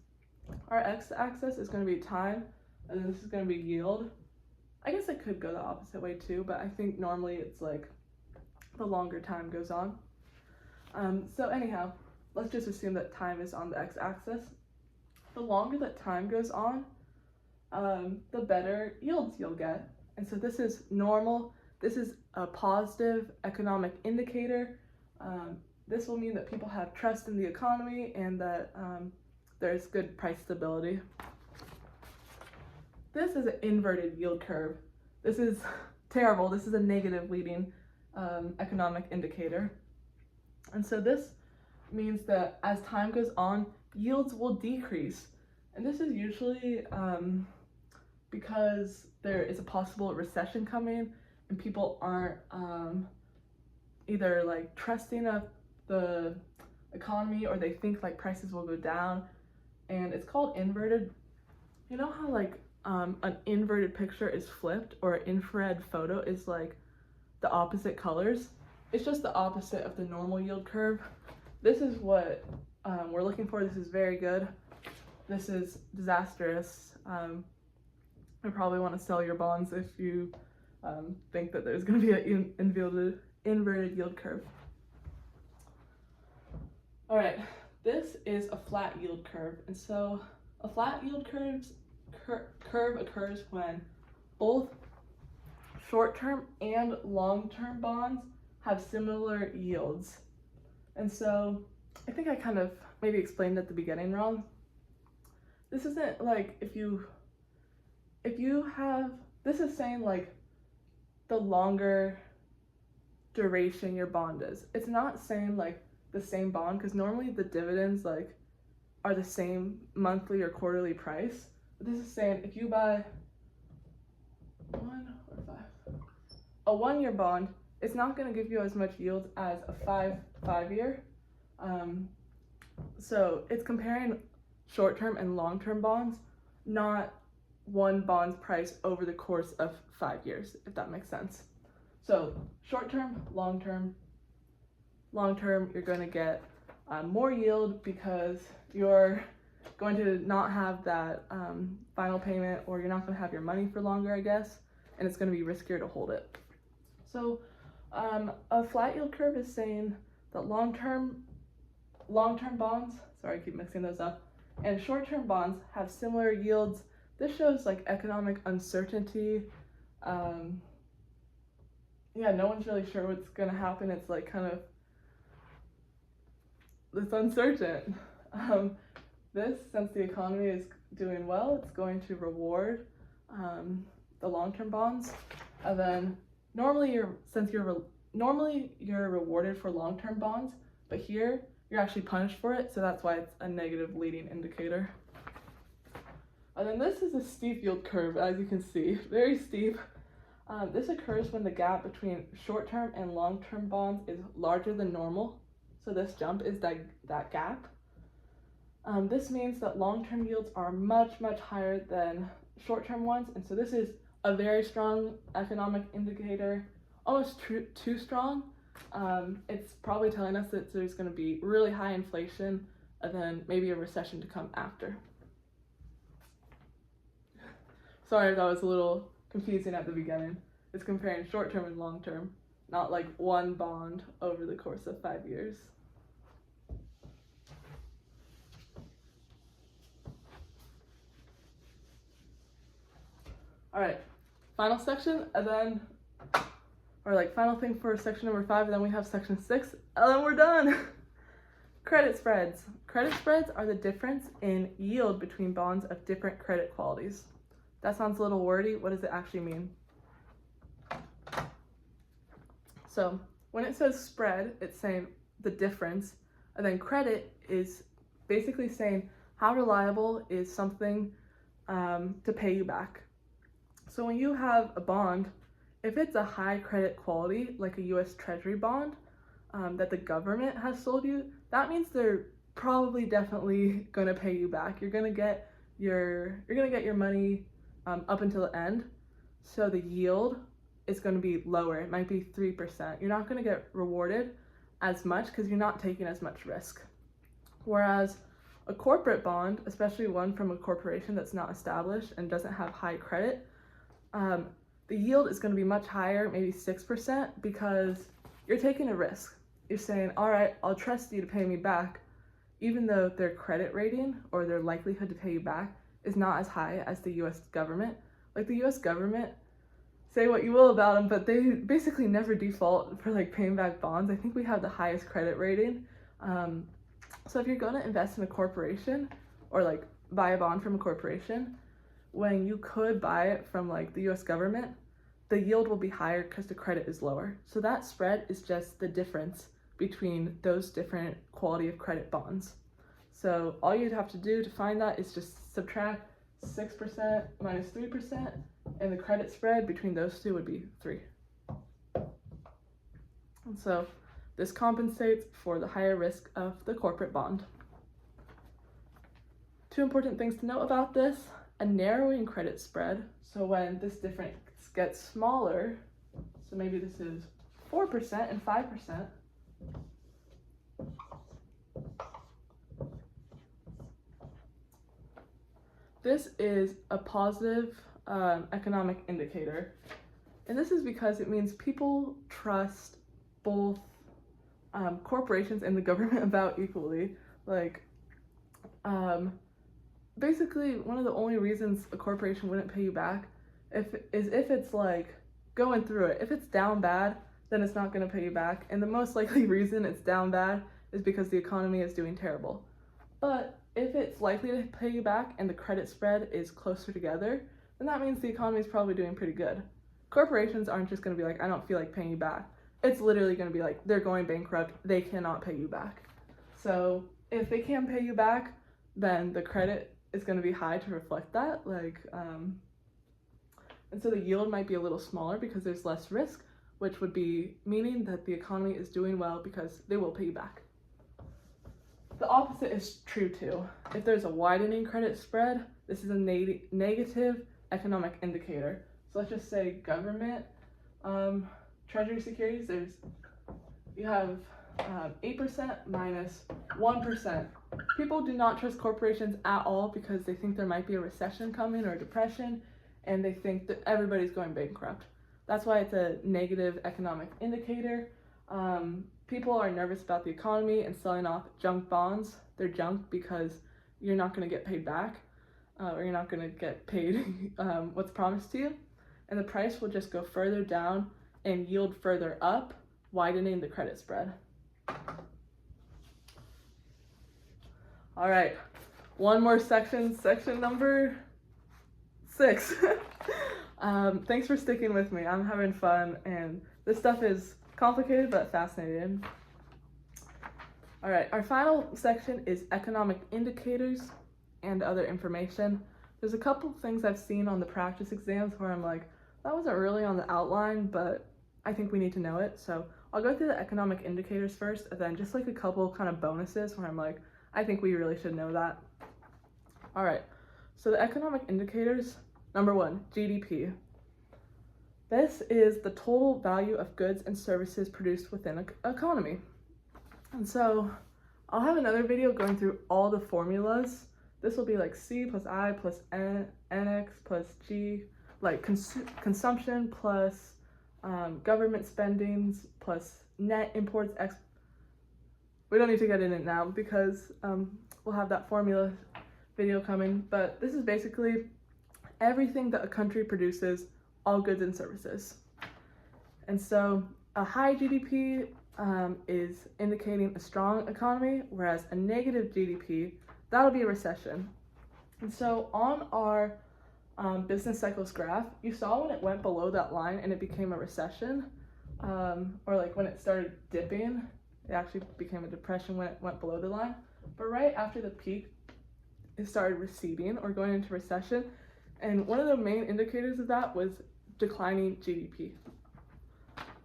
Our x-axis is going to be time, and then this is going to be yield. I guess it could go the opposite way too, but I think normally it's like the longer time goes on. So anyhow, let's just assume that time is on the x-axis. The longer that time goes on, the better yields you'll get. And so this is normal. This is a positive economic indicator. This will mean that people have trust in the economy and that there's good price stability. This is an inverted yield curve. This is terrible. This is a negative leading economic indicator. And so this means that as time goes on, yields will decrease. And this is usually because there is a possible recession coming and people aren't either like trusting of the economy, or they think like prices will go down. And it's called inverted. You know how like an inverted picture is flipped, or an infrared photo is like the opposite colors? It's just the opposite of the normal yield curve. This is what we're looking for. This is very good. This is disastrous. You probably want to sell your bonds if you think that there's going to be an inverted yield curve. All right, this is a flat yield curve. And so a flat yield curve occurs when both short-term and long-term bonds have similar yields. And so I think I kind of maybe explained at the beginning wrong. This isn't like if you have, this is saying like the longer duration your bond is. It's not saying like the same bond, because normally the dividends like are the same monthly or quarterly price. But this is saying if you buy a 1-year bond, it's not going to give you as much yield as a 5-year. So it's comparing short-term and long-term bonds, not one bond's price over the course of 5 years, if that makes sense. So short-term, long-term, you're going to get more yield because you're going to not have that final payment, or you're not going to have your money for longer, I guess, and it's going to be riskier to hold it. So a flat yield curve is saying that long-term bonds, sorry, I keep mixing those up, and short-term bonds have similar yields. This shows like economic uncertainty. Yeah, no one's really sure what's going to happen. It's like kind of, it's uncertain. This, since the economy is doing well, it's going to reward the long-term bonds. And then normally you're rewarded for long-term bonds, but here you're actually punished for it, so that's why it's a negative leading indicator. And then this is a steep yield curve, as you can see, very steep. This occurs when the gap between short-term and long-term bonds is larger than normal. So this jump is that gap. This means that long-term yields are much, much higher than short-term ones. And so this is a very strong economic indicator, almost too strong. It's probably telling us that there's going to be really high inflation and then maybe a recession to come after. Sorry if that was a little confusing at the beginning. It's comparing short-term and long-term, not like one bond over the course of 5 years. All right, final section, and then, or like final thing for section number 5, and then we have section 6, and then we're done. Credit spreads. Credit spreads are the difference in yield between bonds of different credit qualities. That sounds a little wordy. What does it actually mean? So when it says spread, it's saying the difference, and then credit is basically saying how reliable is something to pay you back. So when you have a bond, if it's a high credit quality, like a US Treasury bond that the government has sold you, that means they're probably definitely gonna pay you back. You're gonna get your money up until the end. So the yield is going to be lower. It might be 3%. You're not going to get rewarded as much because you're not taking as much risk. Whereas a corporate bond, especially one from a corporation that's not established and doesn't have high credit, the yield is going to be much higher, maybe 6%, because you're taking a risk. You're saying, all right, I'll trust you to pay me back, even though their credit rating or their likelihood to pay you back is not as high as the US government. Like the US government, say what you will about them, but they basically never default for like paying back bonds. I think we have the highest credit rating. So if you're going to invest in a corporation or like buy a bond from a corporation, when you could buy it from like the US government, the yield will be higher because the credit is lower. So that spread is just the difference between those different quality of credit bonds. So all you'd have to do to find that is just subtract 6% minus 3%, and the credit spread between those two would be 3. And so this compensates for the higher risk of the corporate bond. 2 important things to note about this: a narrowing credit spread. So when this difference gets smaller, so maybe this is 4% and 5%, this is a positive economic indicator. And this is because it means people trust both corporations and the government about equally. Like, basically, one of the only reasons a corporation wouldn't pay you back is if it's like going through it. If it's down bad, then it's not going to pay you back. And the most likely reason it's down bad is because the economy is doing terrible. But if it's likely to pay you back and the credit spread is closer together, then that means the economy is probably doing pretty good. Corporations aren't just going to be like, I don't feel like paying you back. It's literally going to be like, they're going bankrupt, they cannot pay you back. So if they can't pay you back, then the credit is going to be high to reflect that. And so the yield might be a little smaller because there's less risk, which would be meaning that the economy is doing well because they will pay you back. The opposite is true too. If there's a widening credit spread, this is a negative economic indicator. So let's just say government treasury securities, you have 8% minus 1%. People do not trust corporations at all because they think there might be a recession coming or a depression, and they think that everybody's going bankrupt. That's why it's a negative economic indicator. People are nervous about the economy and selling off junk bonds. They're junk because you're not going to get paid back, or you're not going to get paid what's promised to you. And the price will just go further down and yield further up, widening the credit spread. All right, one more section number 6. Thanks for sticking with me. I'm having fun, and this stuff is complicated but fascinating. All right, our final section is economic indicators and other information. There's a couple things I've seen on the practice exams where I'm like, that wasn't really on the outline, but I think we need to know it. So I'll go through the economic indicators first, and then just like a couple kind of bonuses where I'm like, I think we really should know that. All right, so the economic indicators, number 1, GDP. This is the total value of goods and services produced within an economy. And so I'll have another video going through all the formulas. This will be like C plus I plus NX plus G, like consumption plus government spendings plus net imports, we don't need to get in it now because we'll have that formula video coming, but this is basically everything that a country produces, all goods and services. And so a high GDP is indicating a strong economy, whereas a negative GDP, that'll be a recession. And so on our business cycles graph, you saw when it went below that line and it became a recession, or like when it started dipping, it actually became a depression when it went below the line. But right after the peak, it started receding or going into recession. And one of the main indicators of that was declining GDP.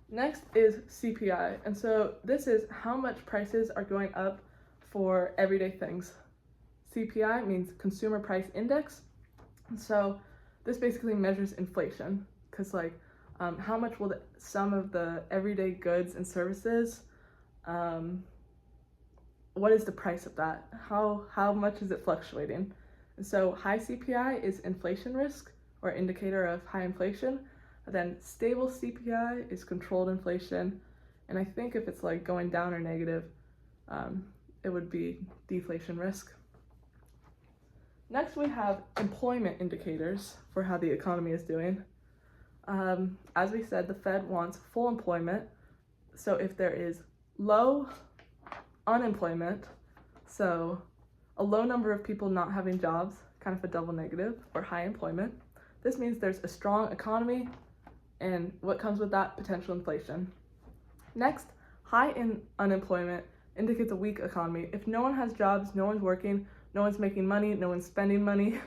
Next is CPI. And so this is how much prices are going up for everyday things. CPI means Consumer Price Index. And so this basically measures inflation, because like how much will some of the everyday goods and services, what is the price of that? How much is it fluctuating? And so high CPI is inflation risk or indicator of high inflation. And then stable CPI is controlled inflation. And I think if it's like going down or negative, it would be deflation risk. Next, we have employment indicators for how the economy is doing. As we said, the Fed wants full employment. So if there is low unemployment, so a low number of people not having jobs, kind of a double negative, or high employment, this means there's a strong economy, and what comes with that? Potential inflation. Next, high unemployment indicates a weak economy. If no one has jobs, no one's working, no one's making money, no one's spending money,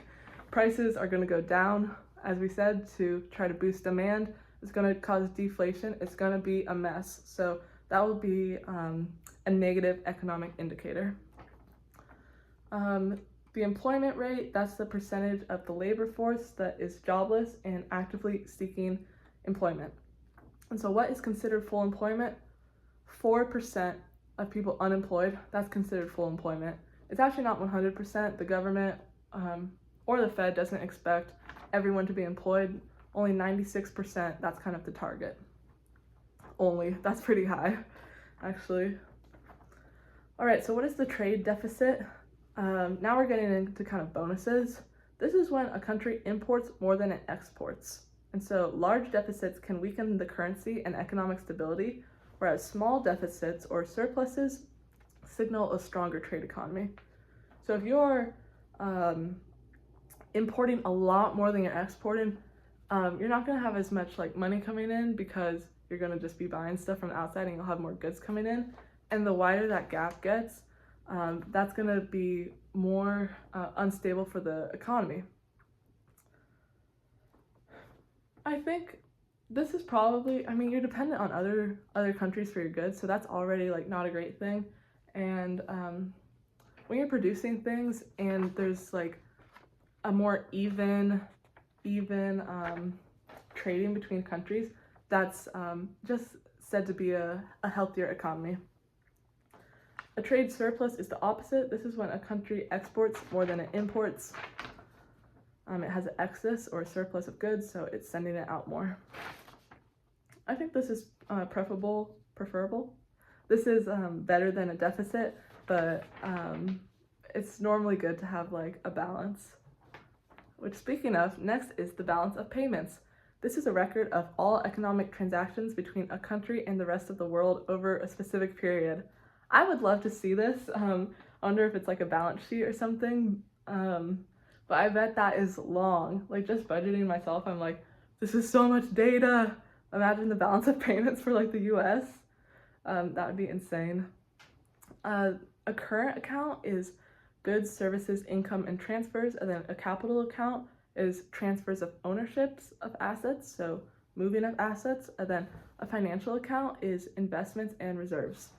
prices are going to go down, as we said, to try to boost demand. It's going to cause deflation. It's going to be a mess. So that will be a negative economic indicator. The employment rate, that's the percentage of the labor force that is jobless and actively seeking employment. And so what is considered full employment? 4% of people unemployed, that's considered full employment. It's actually not 100%. The government or the Fed doesn't expect everyone to be employed. Only 96%, that's kind of the target. Only, that's pretty high, actually. All right, so what is the trade deficit? Now we're getting into kind of bonuses. This is when a country imports more than it exports. And so large deficits can weaken the currency and economic stability, whereas small deficits or surpluses signal a stronger trade economy. So if you're importing a lot more than you're exporting, you're not going to have as much like money coming in, because you're going to just be buying stuff from the outside and you'll have more goods coming in. And the wider that gap gets, that's going to be more unstable for the economy. I think this is probably, I mean, you're dependent on other countries for your goods, so that's already like not a great thing. And when you're producing things and there's like a more even trading between countries, that's just said to be a healthier economy. A trade surplus is the opposite. This is when a country exports more than it imports. It has an excess or a surplus of goods, so it's sending it out more. I think this is preferable. This is better than a deficit, but it's normally good to have like a balance. Which, speaking of, next is the balance of payments. This is a record of all economic transactions between a country and the rest of the world over a specific period. I would love to see this. I wonder if it's like a balance sheet or something. But I bet that is long. Like, just budgeting myself, I'm like, this is so much data. Imagine the balance of payments for like the US. That would be insane. A current account is goods, services, income, and transfers. And then a capital account is transfers of ownerships of assets, so moving of assets. And then a financial account is investments and reserves.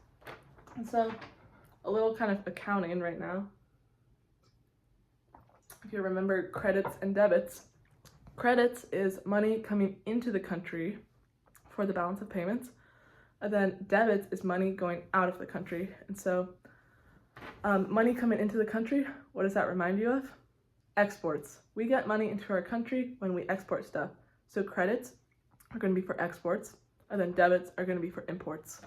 And so a little kind of accounting right now. If you remember credits and debits, credits is money coming into the country for the balance of payments, and then debits is money going out of the country. And so money coming into the country, what does that remind you of? Exports. We get money into our country when we export stuff. So credits are going to be for exports, and then debits are going to be for imports.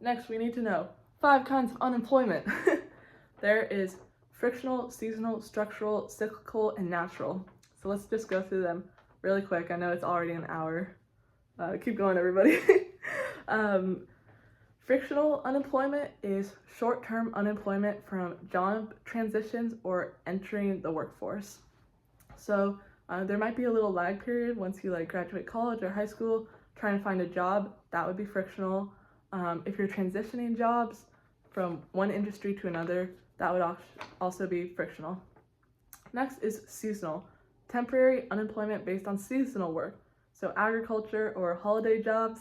Next, we need to know 5 kinds of unemployment. There is frictional, seasonal, structural, cyclical, and natural. So let's just go through them really quick. I know it's already an hour. Keep going, everybody. Frictional unemployment is short-term unemployment from job transitions or entering the workforce. So there might be a little lag period once you like graduate college or high school, trying to find a job. That would be frictional. If you're transitioning jobs from one industry to another, that would also be frictional. Next is seasonal, temporary unemployment based on seasonal work. So agriculture or holiday jobs,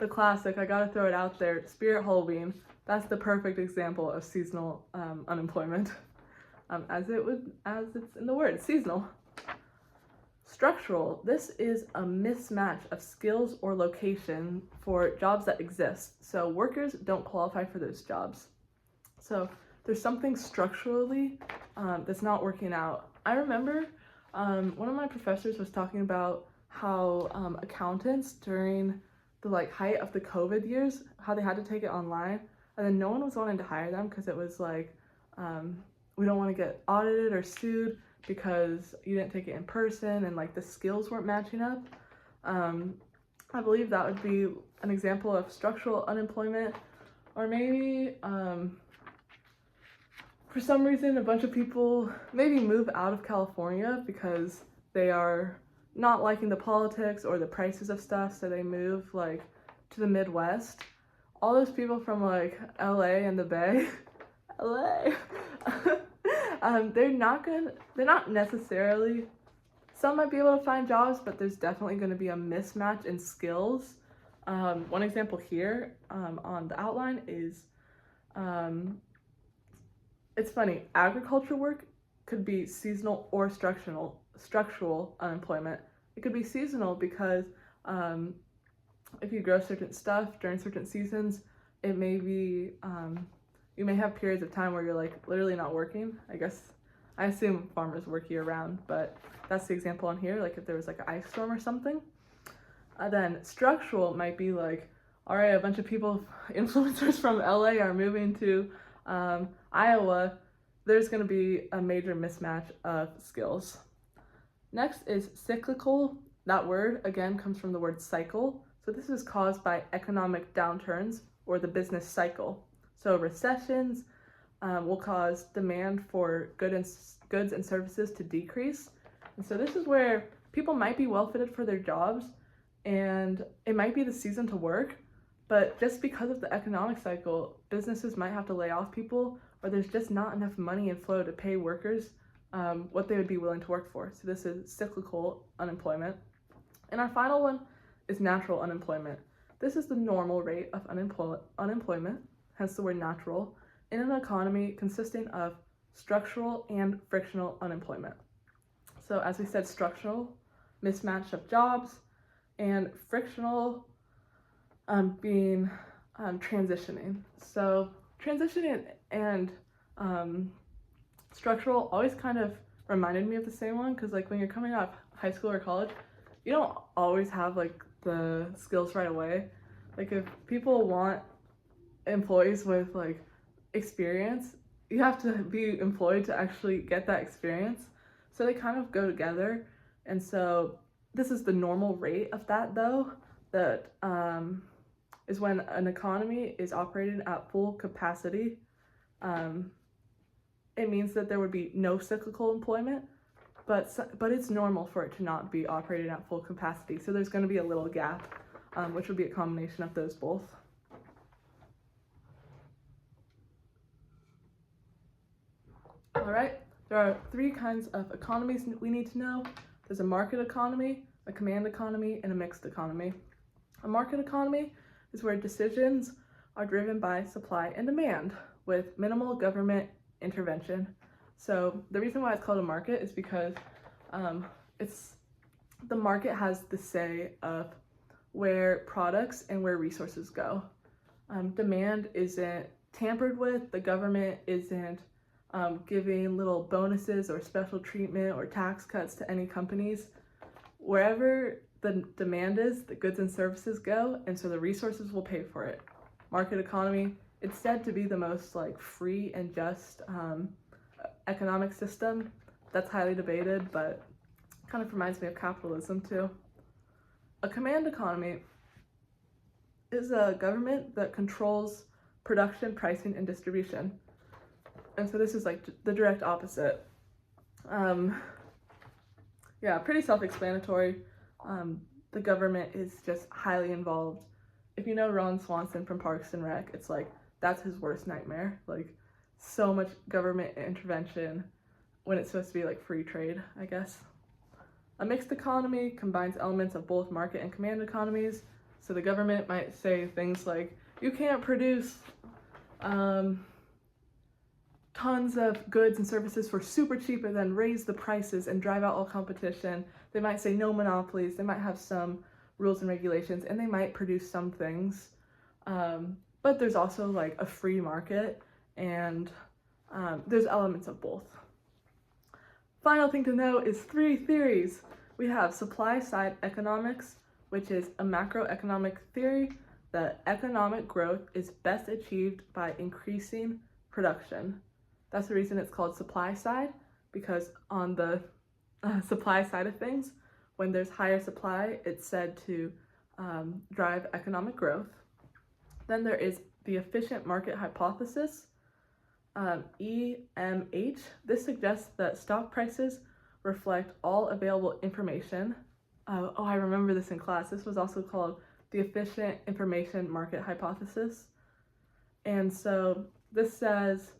the classic, I gotta throw it out there, Spirit Halloween, that's the perfect example of seasonal unemployment, as it's in the word, seasonal. Structural, this is a mismatch of skills or location for jobs that exist. So workers don't qualify for those jobs. So there's something structurally that's not working out. I remember one of my professors was talking about how accountants during the height of the COVID years, how they had to take it online, and then no one was wanting to hire them because it was like, we don't want to get audited or sued because you didn't take it in person and the skills weren't matching up. I believe that would be an example of structural unemployment, or maybe for some reason a bunch of people maybe move out of California because they are not liking the politics or the prices of stuff, so they move to the Midwest. All those people from LA and the Bay, LA, they're not necessarily, some might be able to find jobs, but there's definitely going to be a mismatch in skills. One example here on the outline is, it's funny, agriculture work could be seasonal or structural unemployment. It could be seasonal because if you grow certain stuff during certain seasons, it may be, you may have periods of time where you're literally not working. I assume farmers work year round, but that's the example on here, if there was an ice storm or something. Then structural might be all right, a bunch of people, influencers from LA are moving to Iowa. There's going to be a major mismatch of skills. Next is cyclical. That word, again, comes from the word cycle. So this is caused by economic downturns or the business cycle. So recessions will cause demand for goods and services to decrease. And so this is where people might be well fitted for their jobs and it might be the season to work, but just because of the economic cycle, businesses might have to lay off people, or there's just not enough money in flow to pay workers what they would be willing to work for. So this is cyclical unemployment. And our final one is natural unemployment. This is the normal rate of unemployment, hence the word natural, in an economy consisting of structural and frictional unemployment. So as we said, structural, mismatch of jobs, and frictional being transitioning. So transitioning and structural always kind of reminded me of the same one, because when you're coming out of high school or college, you don't always have the skills right away. If people want employees with experience, you have to be employed to actually get that experience. So they kind of go together. And so this is the normal rate of that, though, that is when an economy is operating at full capacity. It means that there would be no cyclical employment, but it's normal for it to not be operating at full capacity. So there's going to be a little gap, which would be a combination of those both. All right, there are three kinds of economies we need to know. There's a market economy, a command economy, and a mixed economy. A market economy is where decisions are driven by supply and demand with minimal government intervention. So the reason why it's called a market is because the market has the say of where products and where resources go. Demand isn't tampered with. The government isn't giving little bonuses or special treatment or tax cuts to any companies. Wherever the demand is, the goods and services go, and so the resources will pay for it. Market economy, it's said to be the most free and just economic system. That's highly debated, but kind of reminds me of capitalism too. A command economy is a government that controls production, pricing, and distribution. And so this is the direct opposite. Yeah, pretty self-explanatory. The government is just highly involved. If you know Ron Swanson from Parks and Rec, it's that's his worst nightmare. Like, so much government intervention when it's supposed to be like free trade, I guess. A mixed economy combines elements of both market and command economies. So the government might say things like, you can't produce tons of goods and services for super cheap and then raise the prices and drive out all competition. They might say no monopolies. They might have some rules and regulations, and they might produce some things. But there's also like a free market, and there's elements of both. Final thing to know is 3 theories. We have supply side economics, which is a macroeconomic theory that economic growth is best achieved by increasing production. That's the reason it's called supply side, because on the supply side of things, when there's higher supply, it's said to drive economic growth. Then there is the efficient market hypothesis, EMH. This suggests that stock prices reflect all available information. I remember this in class. This was also called the efficient information market hypothesis. And so this says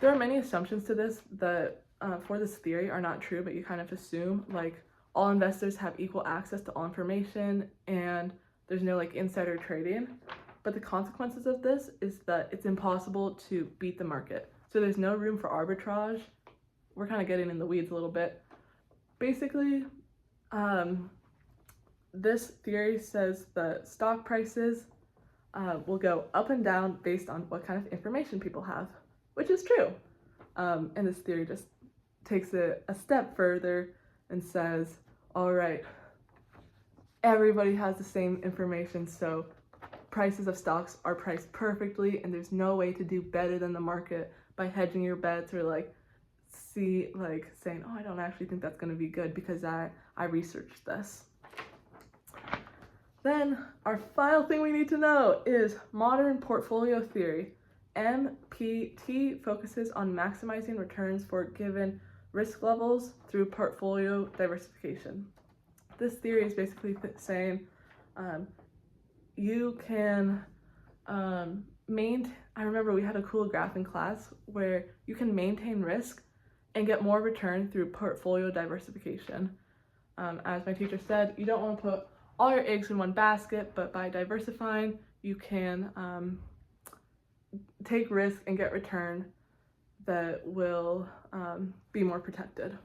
there are many assumptions to this that for this theory are not true, but you kind of assume like all investors have equal access to all information and there's no like insider trading. But the consequences of this is that it's impossible to beat the market. So there's no room for arbitrage. We're kind of getting in the weeds a little bit. Basically, this theory says that stock prices will go up and down based on what kind of information people have, which is true. And this theory just takes it a step further and says, all right, everybody has the same information, so prices of stocks are priced perfectly, and there's no way to do better than the market by hedging your bets or like saying, oh, I don't actually think that's going to be good because I researched this. Then our final thing we need to know is modern portfolio theory. MPT focuses on maximizing returns for given risk levels through portfolio diversification. This theory is basically saying you can I remember we had a cool graph in class where you can maintain risk and get more return through portfolio diversification. As my teacher said, you don't want to put all your eggs in one basket, but by diversifying, you can take risk and get return that will be more protected.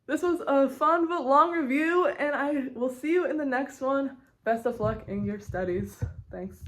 This was a fun but long review, and I will see you in the next one. Best of luck in your studies. Thanks.